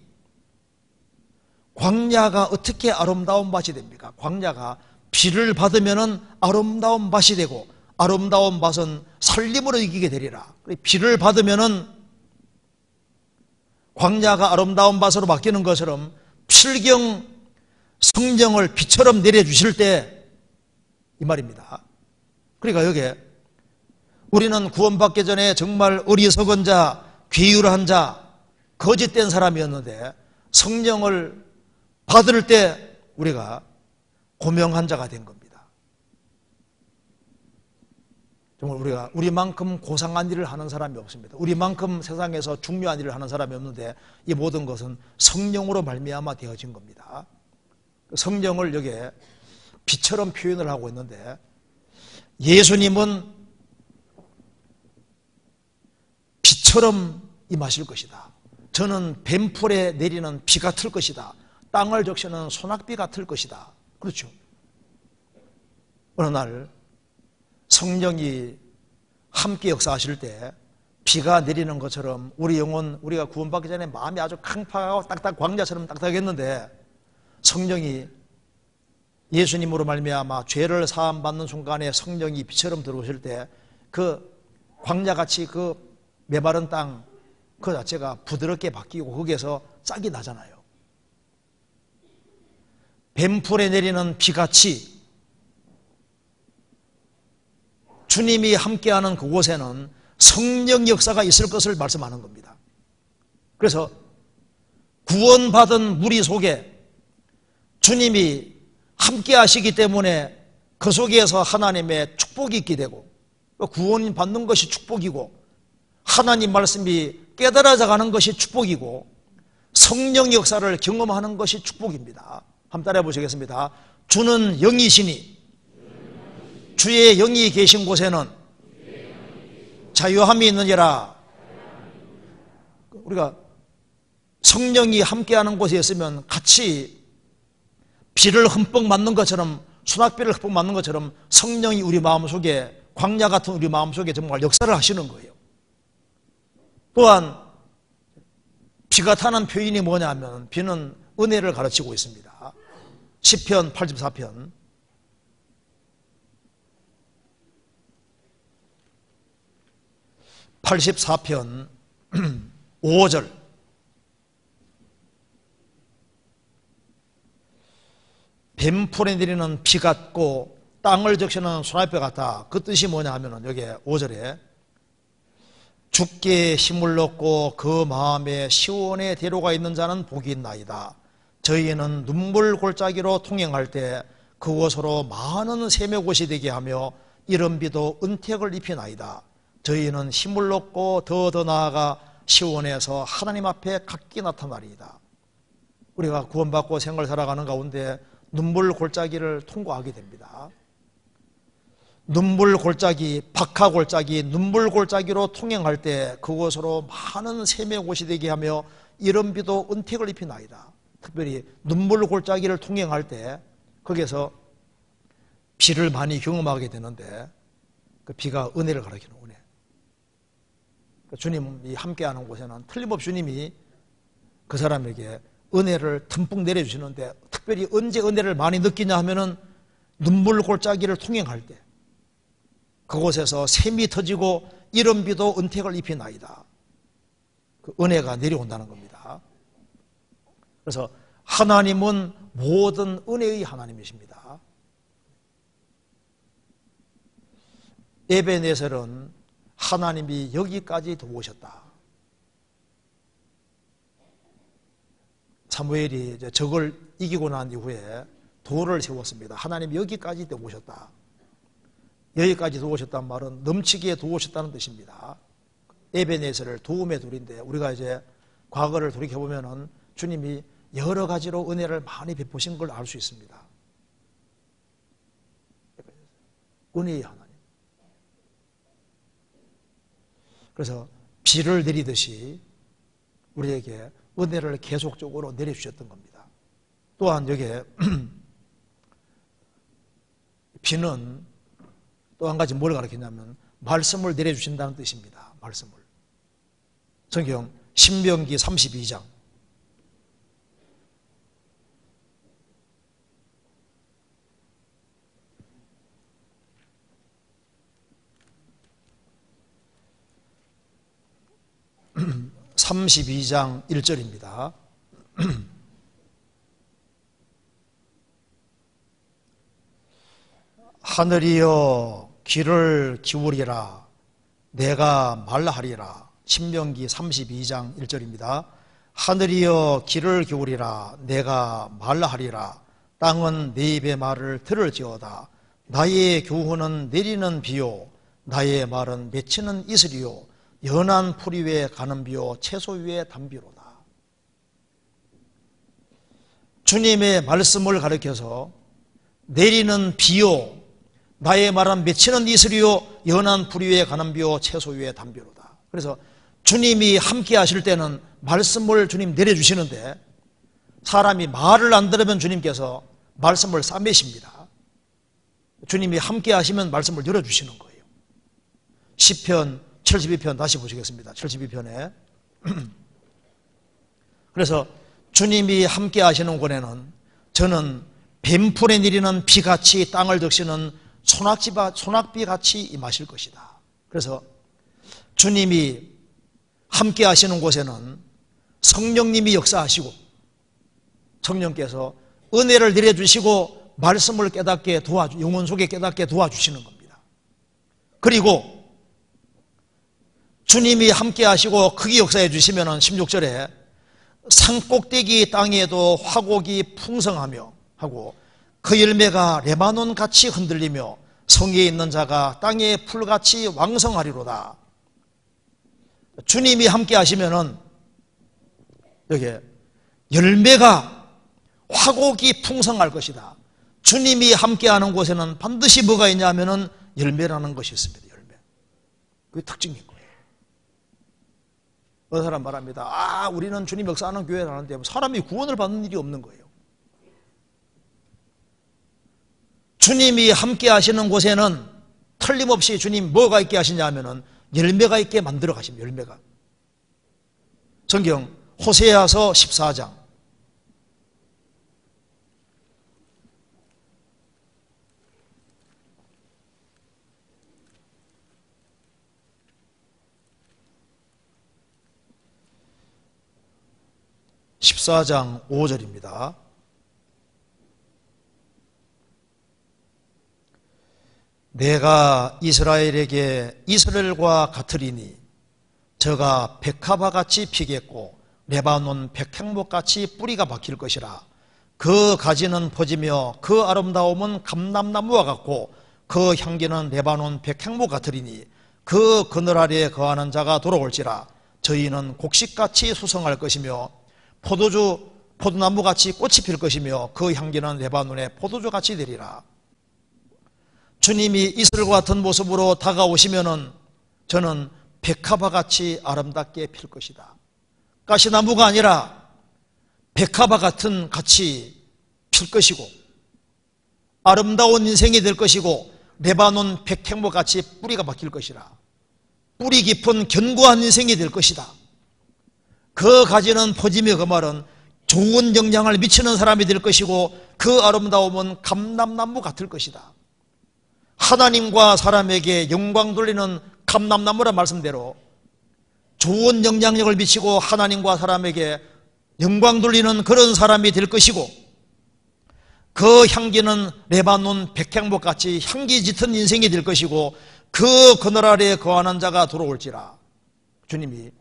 광야가 어떻게 아름다운 밭이 됩니까? 광야가 비를 받으면 아름다운 밭이 되고 아름다운 밭은 살림으로 이기게 되리라. 비를 받으면 광야가 아름다운 밭으로 바뀌는 것처럼 필경 성령을 비처럼 내려주실 때 이 말입니다. 그러니까 여기에 우리는 구원받기 전에 정말 어리석은 자, 괴율한 자, 거짓된 사람이었는데 성령을 받을 때 우리가 고명한 자가 된 겁니다. 정말 우리만큼 고상한 일을 하는 사람이 없습니다. 우리만큼 세상에서 중요한 일을 하는 사람이 없는데 이 모든 것은 성령으로 말미암아 되어진 겁니다. 성령을 여기에 비처럼 표현을 하고 있는데 예수님은 비처럼 임하실 것이다. 저는 뱀풀에 내리는 비 같을 것이다. 땅을 적시는 소낙비 같을 것이다. 그렇죠. 어느 날 성령이 함께 역사하실 때 비가 내리는 것처럼 우리 영혼, 우리가 구원받기 전에 마음이 아주 캉팡하고 딱딱 광야처럼 딱딱했는데 성령이 예수님으로 말미암아 죄를 사함받는 순간에 성령이 비처럼 들어오실 때 그 광야같이 그 메마른 땅 그 자체가 부드럽게 바뀌고 거기에서 싹이 나잖아요. 뱀풀에 내리는 비같이 주님이 함께하는 그곳에는 성령 역사가 있을 것을 말씀하는 겁니다. 그래서 구원받은 무리 속에 주님이 함께 하시기 때문에 그 속에서 하나님의 축복이 있게 되고 구원 받는 것이 축복이고 하나님 말씀이 깨달아져 가는 것이 축복이고 성령 역사를 경험하는 것이 축복입니다. 한번 따라해 보시겠습니다. 주는 영이시니 주의 영이 계신 곳에는 자유함이 있느니라. 우리가 성령이 함께하는 곳에 있으면 같이 비를 흠뻑 맞는 것처럼 수낙비를 흠뻑 맞는 것처럼 성령이 우리 마음속에 광야 같은 우리 마음속에 정말 역사를 하시는 거예요. 또한 비가 타는 표현이 뭐냐면 비는 은혜를 가르치고 있습니다. 시편 84편 84편 5절 뱀풀에 내리는 비 같고 땅을 적시는 소낙비 같다. 그 뜻이 뭐냐 하면은 여기 5절에 주께 힘을 얻고 그 마음에 시온의 대로가 있는 자는 복이 있나이다. 저희는 눈물 골짜기로 통행할 때 그곳으로 많은 샘의 곳이 되게 하며 이른 비도 은택을 입히나이다. 저희는 힘을 얻고 더 나아가 시온에서 하나님 앞에 각기 나타나리이다. 우리가 구원받고 생활 살아가는 가운데 눈물 골짜기를 통과하게 됩니다. 눈물 골짜기, 박하 골짜기, 눈물 골짜기로 통행할 때 그곳으로 많은 샘의 곳이 되게 하며 이른 비도 은택을 입히나이다. 특별히 눈물 골짜기를 통행할 때 거기에서 비를 많이 경험하게 되는데 그 비가 은혜를 가리키는 은혜. 주님이 함께하는 곳에는 틀림없이 주님이 그 사람에게 은혜를 듬뿍 내려주시는데 특별히 언제 은혜를 많이 느끼냐 하면은 눈물 골짜기를 통행할 때 그곳에서 샘이 터지고 이른 비도 은택을 입히나이다. 그 은혜가 내려온다는 겁니다. 그래서 하나님은 모든 은혜의 하나님이십니다. 에베네셀은 하나님이 여기까지 도우셨다. 사무엘이 적을 이기고 난 이후에 돌을 세웠습니다. 하나님이 여기까지 도우셨다. 여기까지 도우셨다는 말은 넘치게 도우셨다는 뜻입니다. 에베네셀을 도움의 돌인데 우리가 이제 과거를 돌이켜보면 주님이 여러 가지로 은혜를 많이 베푸신 걸 알 수 있습니다. 은혜의 하나님. 그래서 비를 내리듯이 우리에게 은혜를 계속적으로 내려주셨던 겁니다. 또한 여기에 비는 또 한 가지 뭘 가르치냐면 말씀을 내려주신다는 뜻입니다. 말씀을. 성경 신명기 32장 32장 1절입니다. 하늘이여 귀를 기울이라. 내가 말하리라. 신명기 32장 1절입니다. 하늘이여 길을 기울이라. 내가 말하리라. 땅은 내 입의 말을 들을지어다. 나의 교훈은 내리는 비요 나의 말은 맺히는 이슬이요 연한 풀 위에 가는 비요 채소 위에 담비로다. 주님의 말씀을 가리켜서 내리는 비요 나의 말은 맺히는 이슬이요 연한 풀 위에 가는 비요 채소 위에 담비로다. 그래서 주님이 함께 하실 때는 말씀을 주님 내려주시는데 사람이 말을 안 들으면 주님께서 말씀을 싸매십니다. 주님이 함께 하시면 말씀을 열어주시는 거예요. 시편 72편 다시 보시겠습니다. 72편에 그래서 주님이 함께 하시는 곳에는 저는 뱀풀에 내리는 비같이 땅을 적시는 소낙비같이 임하실 것이다. 그래서 주님이 함께 하시는 곳에는 성령님이 역사하시고 성령께서 은혜를 내려주시고 말씀을 깨닫게 영혼 속에 깨닫게 도와주시는 겁니다. 그리고 주님이 함께 하시고 크게 역사해 주시면 16절에 산꼭대기 땅에도 화곡이 풍성하며 하고 그 열매가 레바논 같이 흔들리며 성에 있는 자가 땅의 풀같이 왕성하리로다. 주님이 함께 하시면은 여기 열매가 화곡이 풍성할 것이다. 주님이 함께하는 곳에는 반드시 뭐가 있냐면은 열매라는 것이 있습니다. 열매. 그게 특징인 거예요. 어느 사람 말합니다. 우리는 주님 역사하는 교회라는데 사람이 구원을 받는 일이 없는 거예요. 주님이 함께 하시는 곳에는 틀림없이 주님 뭐가 있게 하시냐 하면은 열매가 있게 만들어 가십니다. 열매가. 성경 호세아서 14장 14장 5절입니다. 내가 이스라엘에게 이스라엘과 같으리니 저가 백합화같이 피겠고 레바논 백향목같이 뿌리가 박힐 것이라. 그 가지는 퍼지며 그 아름다움은 감람나무와 같고 그 향기는 레바논 백향목 같으리니 그 그늘 아래에 거하는 자가 돌아올지라. 저희는 곡식같이 수성할 것이며 포도나무같이 꽃이 필 것이며 그 향기는 레바논의 포도주같이 되리라. 주님이 이슬과 같은 모습으로 다가오시면은 저는 백합화같이 아름답게 필 것이다. 가시나무가 아니라 백합화 같은 같이 필 것이고 아름다운 인생이 될 것이고 레바논 백향목같이 뿌리가 박힐 것이라. 뿌리 깊은 견고한 인생이 될 것이다. 그 가지는 퍼지며 그 말은 좋은 영향을 미치는 사람이 될 것이고 그 아름다움은 감람나무 같을 것이다. 하나님과 사람에게 영광 돌리는 감람나무란 말씀대로 좋은 영향력을 미치고 하나님과 사람에게 영광 돌리는 그런 사람이 될 것이고 그 향기는 레바논 백향목같이 향기 짙은 인생이 될 것이고 그 그늘 아래에 거하는 자가 돌아올지라. 주님이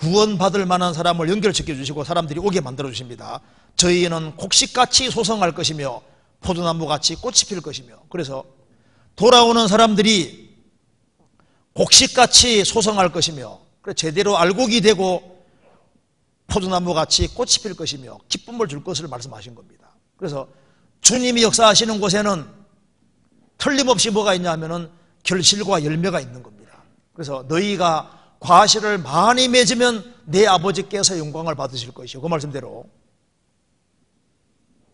구원받을 만한 사람을 연결시켜 주시고 사람들이 오게 만들어 주십니다. 저희는 곡식같이 소성할 것이며 포도나무같이 꽃이 필 것이며. 그래서 돌아오는 사람들이 곡식같이 소성할 것이며 제대로 알곡이 되고 포도나무같이 꽃이 필 것이며 기쁨을 줄 것을 말씀하신 겁니다. 그래서 주님이 역사하시는 곳에는 틀림없이 뭐가 있냐 하면은 결실과 열매가 있는 겁니다. 그래서 너희가 과실을 많이 맺으면 내 아버지께서 영광을 받으실 것이요. 그 말씀대로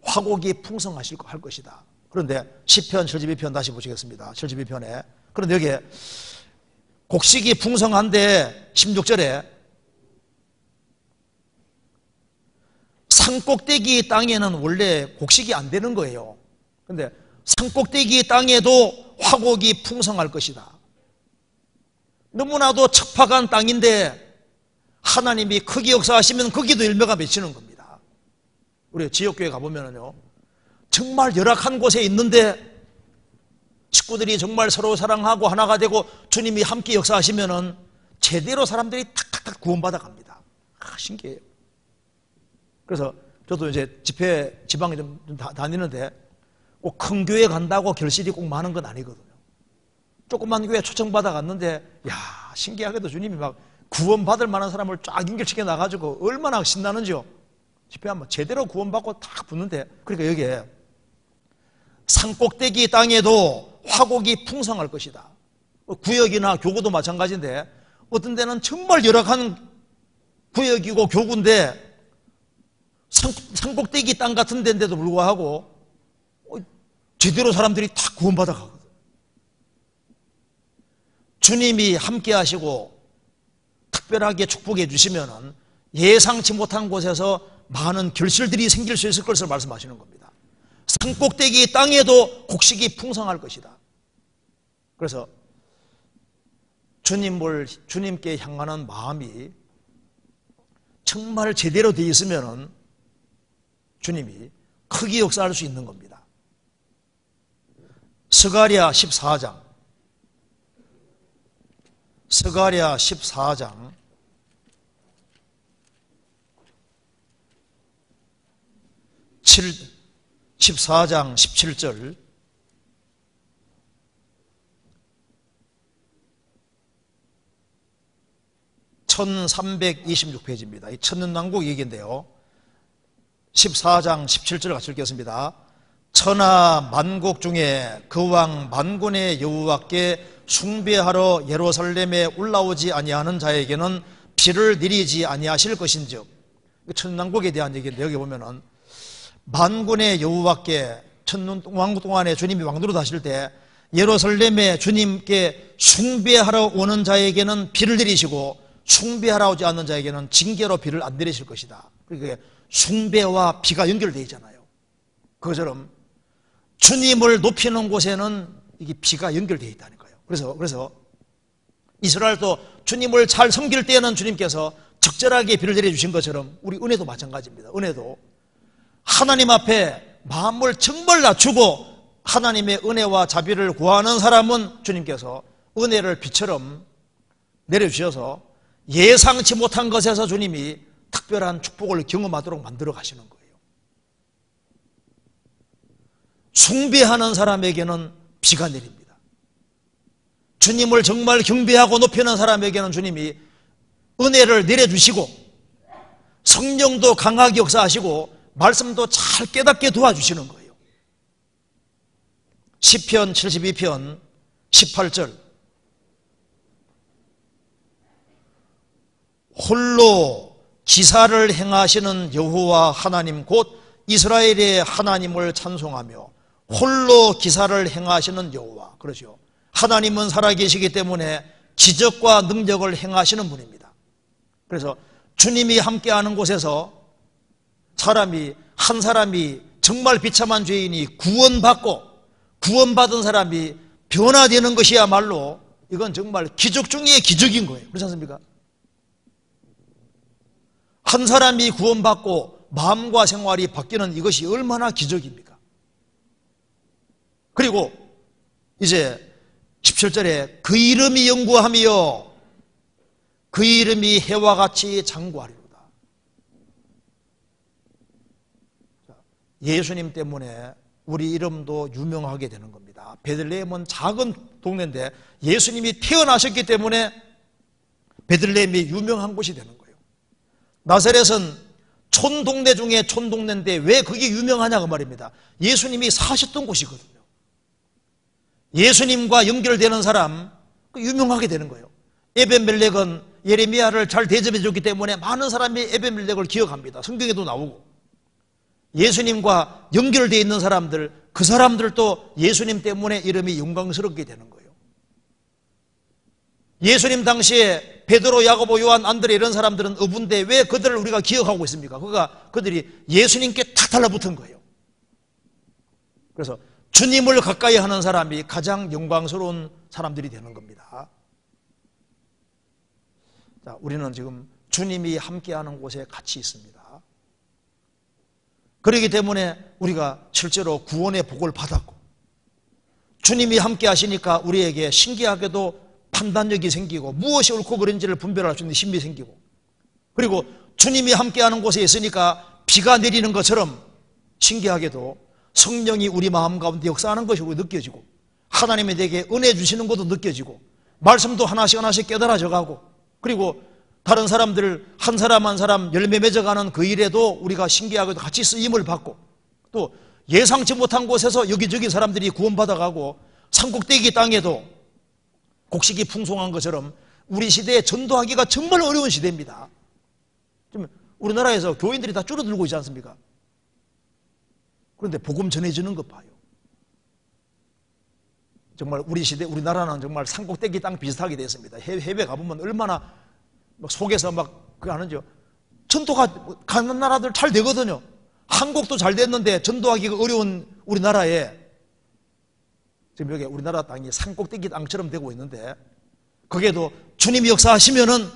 화곡이 풍성하실 할 것이다. 그런데 시편 72편 다시 보시겠습니다. 72편에 그런데 여기에 곡식이 풍성한데 16절에 산꼭대기 땅에는 원래 곡식이 안 되는 거예요. 그런데 산꼭대기 땅에도 화곡이 풍성할 것이다. 너무나도 척박한 땅인데 하나님이 크게 역사하시면 거기도 열매가 맺히는 겁니다. 우리 지역교회 가보면요 정말 열악한 곳에 있는데 식구들이 정말 서로 사랑하고 하나가 되고 주님이 함께 역사하시면은 제대로 사람들이 탁탁탁 구원받아 갑니다. 신기해요. 그래서 저도 이제 집회 지방에 좀 다니는데 꼭 큰 교회 간다고 결실이 꼭 많은 건 아니거든요. 조그만 교회 초청받아 갔는데 신기하게도 주님이 막 구원받을 만한 사람을 쫙 연결시켜 놔가지고 얼마나 신나는지요. 집회하면 제대로 구원받고 딱 붙는데, 그러니까 여기에 산꼭대기 땅에도 화곡이 풍성할 것이다. 구역이나 교구도 마찬가지인데 어떤 데는 정말 열악한 구역이고 교구인데 산꼭대기 땅 같은 데인데도 불구하고 제대로 사람들이 다 구원받아 가거든. 주님이 함께 하시고 특별하게 축복해 주시면은 예상치 못한 곳에서 많은 결실들이 생길 수 있을 것을 말씀하시는 겁니다. 산꼭대기 땅에도 곡식이 풍성할 것이다. 그래서 주님께 향하는 마음이 정말 제대로 되어 있으면은 주님이 크게 역사할 수 있는 겁니다. 스가랴 14장 14장 17절 (1326페이지입니다) 이 천년왕국 얘기인데요. 14장 17절 같이 읽겠습니다. 천하 만국 중에 그 왕 만군의 여호와께 숭배하러 예루살렘에 올라오지 아니하는 자에게는 비를 내리지 아니하실 것인즉, 천년왕국에 대한 얘기인데 여기 보면은 만군의 여호와께 천년왕국 동안에 주님이 왕노릇 하실 때 예루살렘에 주님께 숭배하러 오는 자에게는 비를 내리시고 숭배하러 오지 않는 자에게는 징계로 비를 안 내리실 것이다. 그러니까 숭배와 비가 연결되어 있잖아요. 그것처럼 주님을 높이는 곳에는 이게 비가 연결되어 있다는 거예요. 그래서 이스라엘도 주님을 잘 섬길 때에는 주님께서 적절하게 비를 내려주신 것처럼 우리 은혜도 마찬가지입니다. 은혜도 하나님 앞에 마음을 정말 낮추고 하나님의 은혜와 자비를 구하는 사람은 주님께서 은혜를 비처럼 내려주셔서 예상치 못한 것에서 주님이 특별한 축복을 경험하도록 만들어 가시는 거예요. 숭배하는 사람에게는 비가 내립니다. 주님을 정말 경배하고 높이는 사람에게는 주님이 은혜를 내려주시고 성령도 강하게 역사하시고 말씀도 잘 깨닫게 도와주시는 거예요. 시편 72편 18절 홀로 기사를 행하시는 여호와 하나님 곧 이스라엘의 하나님을 찬송하며, 홀로 기사를 행하시는 여호와, 그러죠. 하나님은 살아계시기 때문에 기적과 능력을 행하시는 분입니다. 그래서 주님이 함께하는 곳에서 한 사람이 정말 비참한 죄인이 구원받은 사람이 변화되는 것이야말로 이건 정말 기적 중의 기적인 거예요. 그렇지 않습니까? 한 사람이 구원받고 마음과 생활이 바뀌는 이것이 얼마나 기적입니까? 그리고 이제 17절에 그 이름이 영구하며 그 이름이 해와 같이 장구하리로다. 예수님 때문에 우리 이름도 유명하게 되는 겁니다. 베들레헴은 작은 동네인데 예수님이 태어나셨기 때문에 베들레헴이 유명한 곳이 되는 거예요. 나사렛은 촌동네 중에 촌동네인데 왜 그게 유명하냐 그 말입니다. 예수님이 사셨던 곳이거든요. 예수님과 연결되는 사람 유명하게 되는 거예요. 에벤멜렉은 예레미야를 잘 대접해 줬기 때문에 많은 사람이 에벤멜렉을 기억합니다. 성경에도 나오고 예수님과 연결되어 있는 사람들, 그 사람들도 예수님 때문에 이름이 영광스럽게 되는 거예요. 예수님 당시에 베드로, 야고보, 요한, 안드레 이런 사람들은 어부인데 왜 그들을 우리가 기억하고 있습니까? 그들이 예수님께 탁 달라붙은 거예요. 그래서 주님을 가까이 하는 사람이 가장 영광스러운 사람들이 되는 겁니다. 자, 우리는 지금 주님이 함께하는 곳에 같이 있습니다. 그렇기 때문에 우리가 실제로 구원의 복을 받았고 주님이 함께 하시니까 우리에게 신기하게도 판단력이 생기고 무엇이 옳고 그른지를 분별할 수 있는 힘이 생기고, 그리고 주님이 함께하는 곳에 있으니까 비가 내리는 것처럼 신기하게도 성령이 우리 마음 가운데 역사하는 것이 느껴지고, 하나님이 내게 은혜 주시는 것도 느껴지고, 말씀도 하나씩 하나씩 깨달아져 가고, 그리고 다른 사람들 한 사람 한 사람 열매 맺어가는 그 일에도 우리가 신기하게도 같이 쓰임을 받고, 또 예상치 못한 곳에서 여기저기 사람들이 구원받아가고, 산꼭대기 땅에도 곡식이 풍성한 것처럼 우리 시대에 전도하기가 정말 어려운 시대입니다. 지금 우리나라에서 교인들이 다 줄어들고 있지 않습니까? 그런데 복음 전해지는 것 봐요. 정말 우리 시대, 우리나라는 정말 산꼭대기 땅 비슷하게 됐습니다. 해외 가보면 얼마나 막 속에서 막 그거 하는지요. 전도가 가는 나라들 잘 되거든요. 한국도 잘 됐는데 전도하기가 어려운 우리나라에 지금 여기 우리나라 땅이 산꼭대기 땅처럼 되고 있는데, 거기에도 주님이 역사하시면은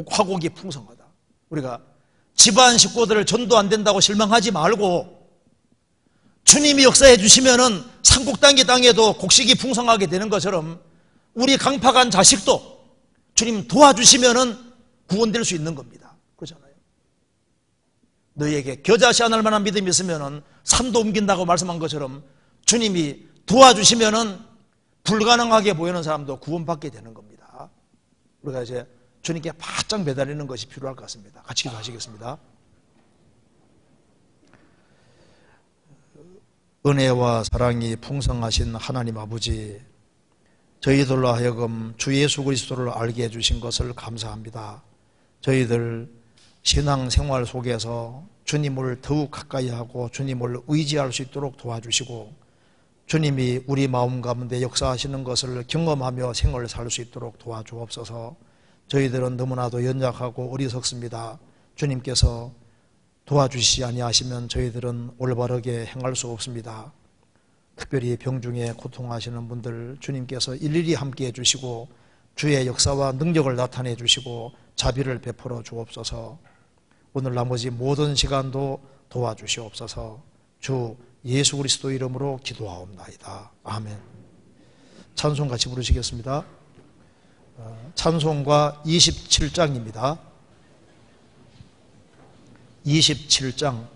화곡이 풍성하다. 우리가 집안 식구들을 전도 안 된다고 실망하지 말고, 주님이 역사해 주시면은 산꼭대기 땅에도 곡식이 풍성하게 되는 것처럼 우리 강팍한 자식도 주님 도와주시면은 구원될 수 있는 겁니다. 그렇잖아요. 너희에게 겨자씨 않을 만한 믿음이 있으면은 산도 옮긴다고 말씀한 것처럼 주님이 도와주시면은 불가능하게 보이는 사람도 구원받게 되는 겁니다. 우리가 이제 주님께 바짝 매달리는 것이 필요할 것 같습니다. 같이 기도하시겠습니다. 은혜와 사랑이 풍성하신 하나님 아버지, 저희들로 하여금 주 예수 그리스도를 알게 해주신 것을 감사합니다. 저희들 신앙생활 속에서 주님을 더욱 가까이 하고 주님을 의지할 수 있도록 도와주시고, 주님이 우리 마음 가운데 역사하시는 것을 경험하며 생을 살 수 있도록 도와주옵소서. 저희들은 너무나도 연약하고 어리석습니다. 주님께서 도와주시지 아니하시면 저희들은 올바르게 행할 수 없습니다. 특별히 병중에 고통하시는 분들 주님께서 일일이 함께해 주시고 주의 역사와 능력을 나타내 주시고 자비를 베풀어 주옵소서. 오늘 나머지 모든 시간도 도와주시옵소서. 주 예수 그리스도 이름으로 기도하옵나이다. 아멘. 찬송 같이 부르시겠습니다. 찬송가 27장입니다. 27장